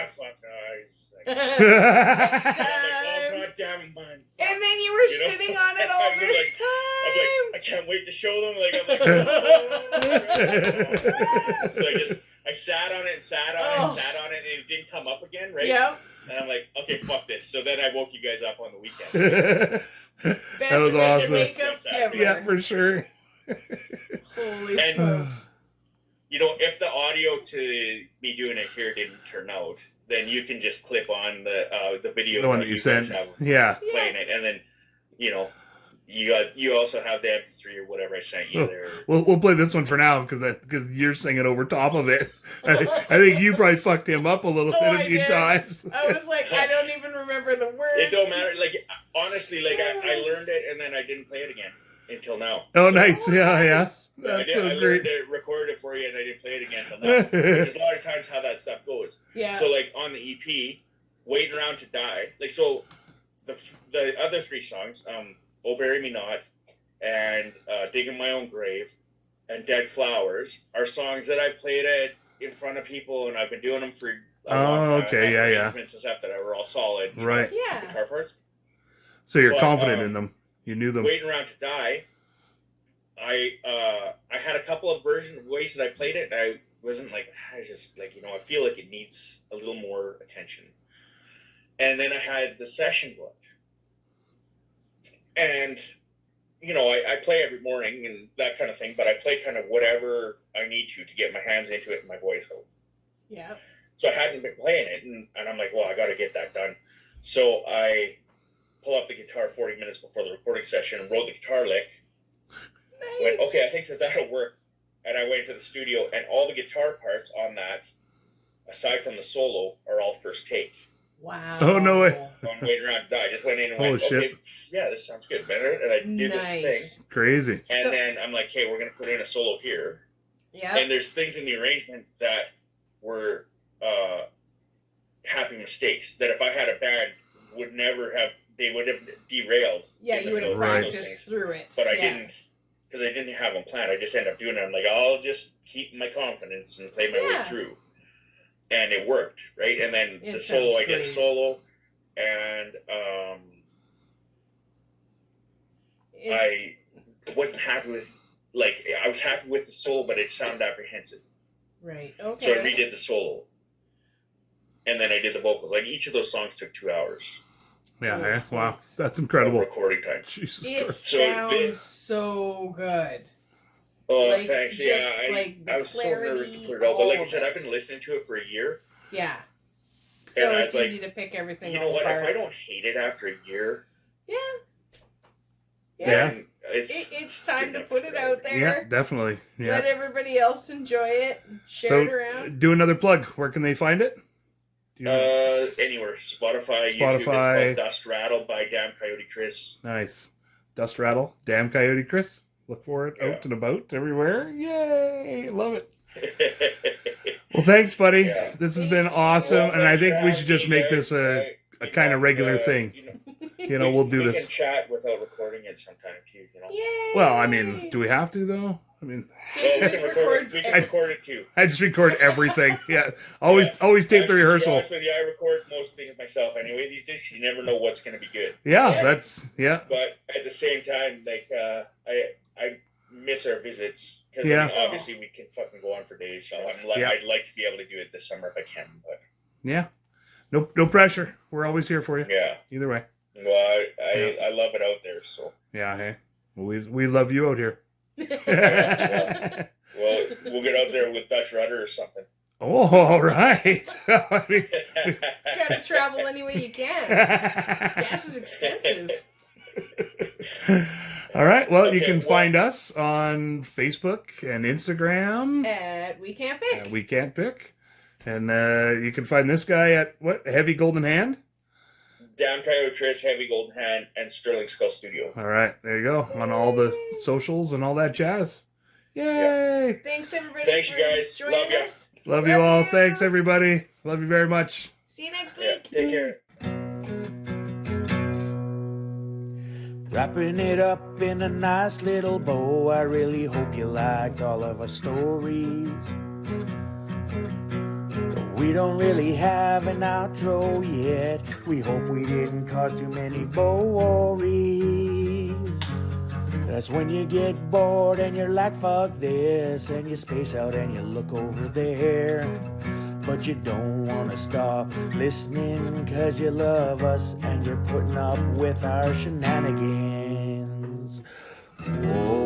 fuck. I'm like, oh, god damn it, man. Fuck. And then you were sitting on it all this time. I'm like, I can't wait to show them. So I sat on it and sat on it and it didn't come up again, right? Yep. And I'm like, okay, fuck this. So then I woke you guys up on the weekend. That was awesome. Ever. Yeah, for sure. Holy smokes. You know, if the audio to me doing it here didn't turn out, then you can just clip on the video the one that you sent. Playing it, and then you know you also have the MP3 or whatever I sent you there. We'll play this one for now because you're singing over top of it. I think you probably fucked him up a little bit a few times. I was like, I don't even remember the words. It don't matter. Like, honestly, like I learned it and then I didn't play it again until now. Oh, nice. Yeah. That's I learned it, recorded it for you, and I didn't play it again until now. Which is a lot of times how that stuff goes. Yeah. So, like, on the EP, Waiting Around to Die, like, so the other 3 songs, Oh Bury Me Not, and Digging My Own Grave, and Dead Flowers, are songs that I played at in front of people, and I've been doing them for a Oh, long time. okay, I yeah, had yeah. arrangements and stuff that were all solid. you Right. know, Yeah. Guitar parts. So you're But, confident in them. You knew them. Waiting Around to Die, I had a couple of ways that I played it, and I wasn't like, I just like, I feel like it needs a little more attention. And then I had the session book. And, I play every morning and that kind of thing, but I play kind of whatever I need to get my hands into it and my voice out. Yeah. So I hadn't been playing it, and I'm like, well, I got to get that done. So I pull up the guitar 40 minutes before the recording session and wrote the guitar lick. Nice. Went, okay, I think that'll work. And I went to the studio, and all the guitar parts on that, aside from the solo, are all first take. Wow. Oh, no way. On Waiting Around to Die, I just went in and Holy went, shit. okay, yeah, this sounds good, man. And I did this thing. Crazy. And So- then I'm like, okay, we're going to put in a solo here. Yeah. And there's things in the arrangement that were happy mistakes that if I had a band they would have derailed. Yeah, in the you would have middle of those practiced things. through it. But I Yeah. didn't, because I didn't have them planned. I just ended up doing it. I'm like, I'll just keep my confidence and play my way Yeah. through. And it worked, right? And then It the solo, sounds I did a great. solo, and I wasn't happy with, I was happy with the solo, but it sounded apprehensive. Right. Okay. So I redid the solo. And then I did the vocals. Like, each of those songs took 2 hours Yeah. Oh, eh? Wow. thanks. That's of incredible. recording time. Jesus It Christ. So sounds so good. Oh, Like, thanks. just, Yeah, like, the I was so nervous to clarity, put it out. But like all I said, of it. I've been listening to it for a year. Yeah. And So I it's was like, easy to pick everything You know what? apart. If I don't hate it after a year, Yeah. then it's... It's time to enough put to it put out out. there. Yeah, definitely. Yeah. Let everybody else enjoy it. Share So it around. do another plug. Where can they find it? Do you know? Anywhere. Spotify, YouTube. It's Spotify. called Dust Rattle by Damn Coyote Chris. Nice. Dust Rattle. Damn Coyote Chris. Look for it out and about everywhere. Yay. Love it. Well, thanks, buddy. Yeah. This has been awesome. Well, and I thanks think for we should having just me, make this guys. a kind of regular thing. We'll do we this. can chat without recording it sometime, too. Yay! Well, I mean, do we have to, though? I mean, Just Well, we can record it. We can record it, too. I just record everything. Yeah. Always tape the Actually, To be rehearsal. honest with you, I record most things myself anyway these days. You never know what's going to be good. Yeah, that's, yeah. But at the same time, I miss our visits because Yeah. obviously we can fucking go on for days. So Yeah. I'd like to be able to do it this summer if I can. But Yeah. No pressure. We're always here for you. yeah, Either way. well, I love it out there. So Yeah, hey. We love you out here. well, we'll get out there with Dutch rudder or something. Oh, all right. I mean, Gotta travel any way you can. Gas is expensive. all right. Well, you Okay, can well- find us on Facebook and Instagram. At We Can't Pick. We Can't Pick. And you can find this guy at, what, Heavy Golden Hand? Damn Coyote Chris, Heavy Golden Hand, and Sterling Skull Studio. All right. There you go. On all the socials and all that jazz. Yay. Thanks, everybody. Thanks, you for guys. joining Love ya. us. Love you all. Thanks, everybody. Love you very much. See you next Yeah, week. take care. Wrapping it up in a nice little bow. I really hope you liked all of our stories. Though we don't really have an outro yet, we hope we didn't cause too many worries. That's when you get bored and you're like, fuck this, and you space out and you look over there. But you don't want to stop listening, cause you love us and you're putting up with our shenanigans. Whoa.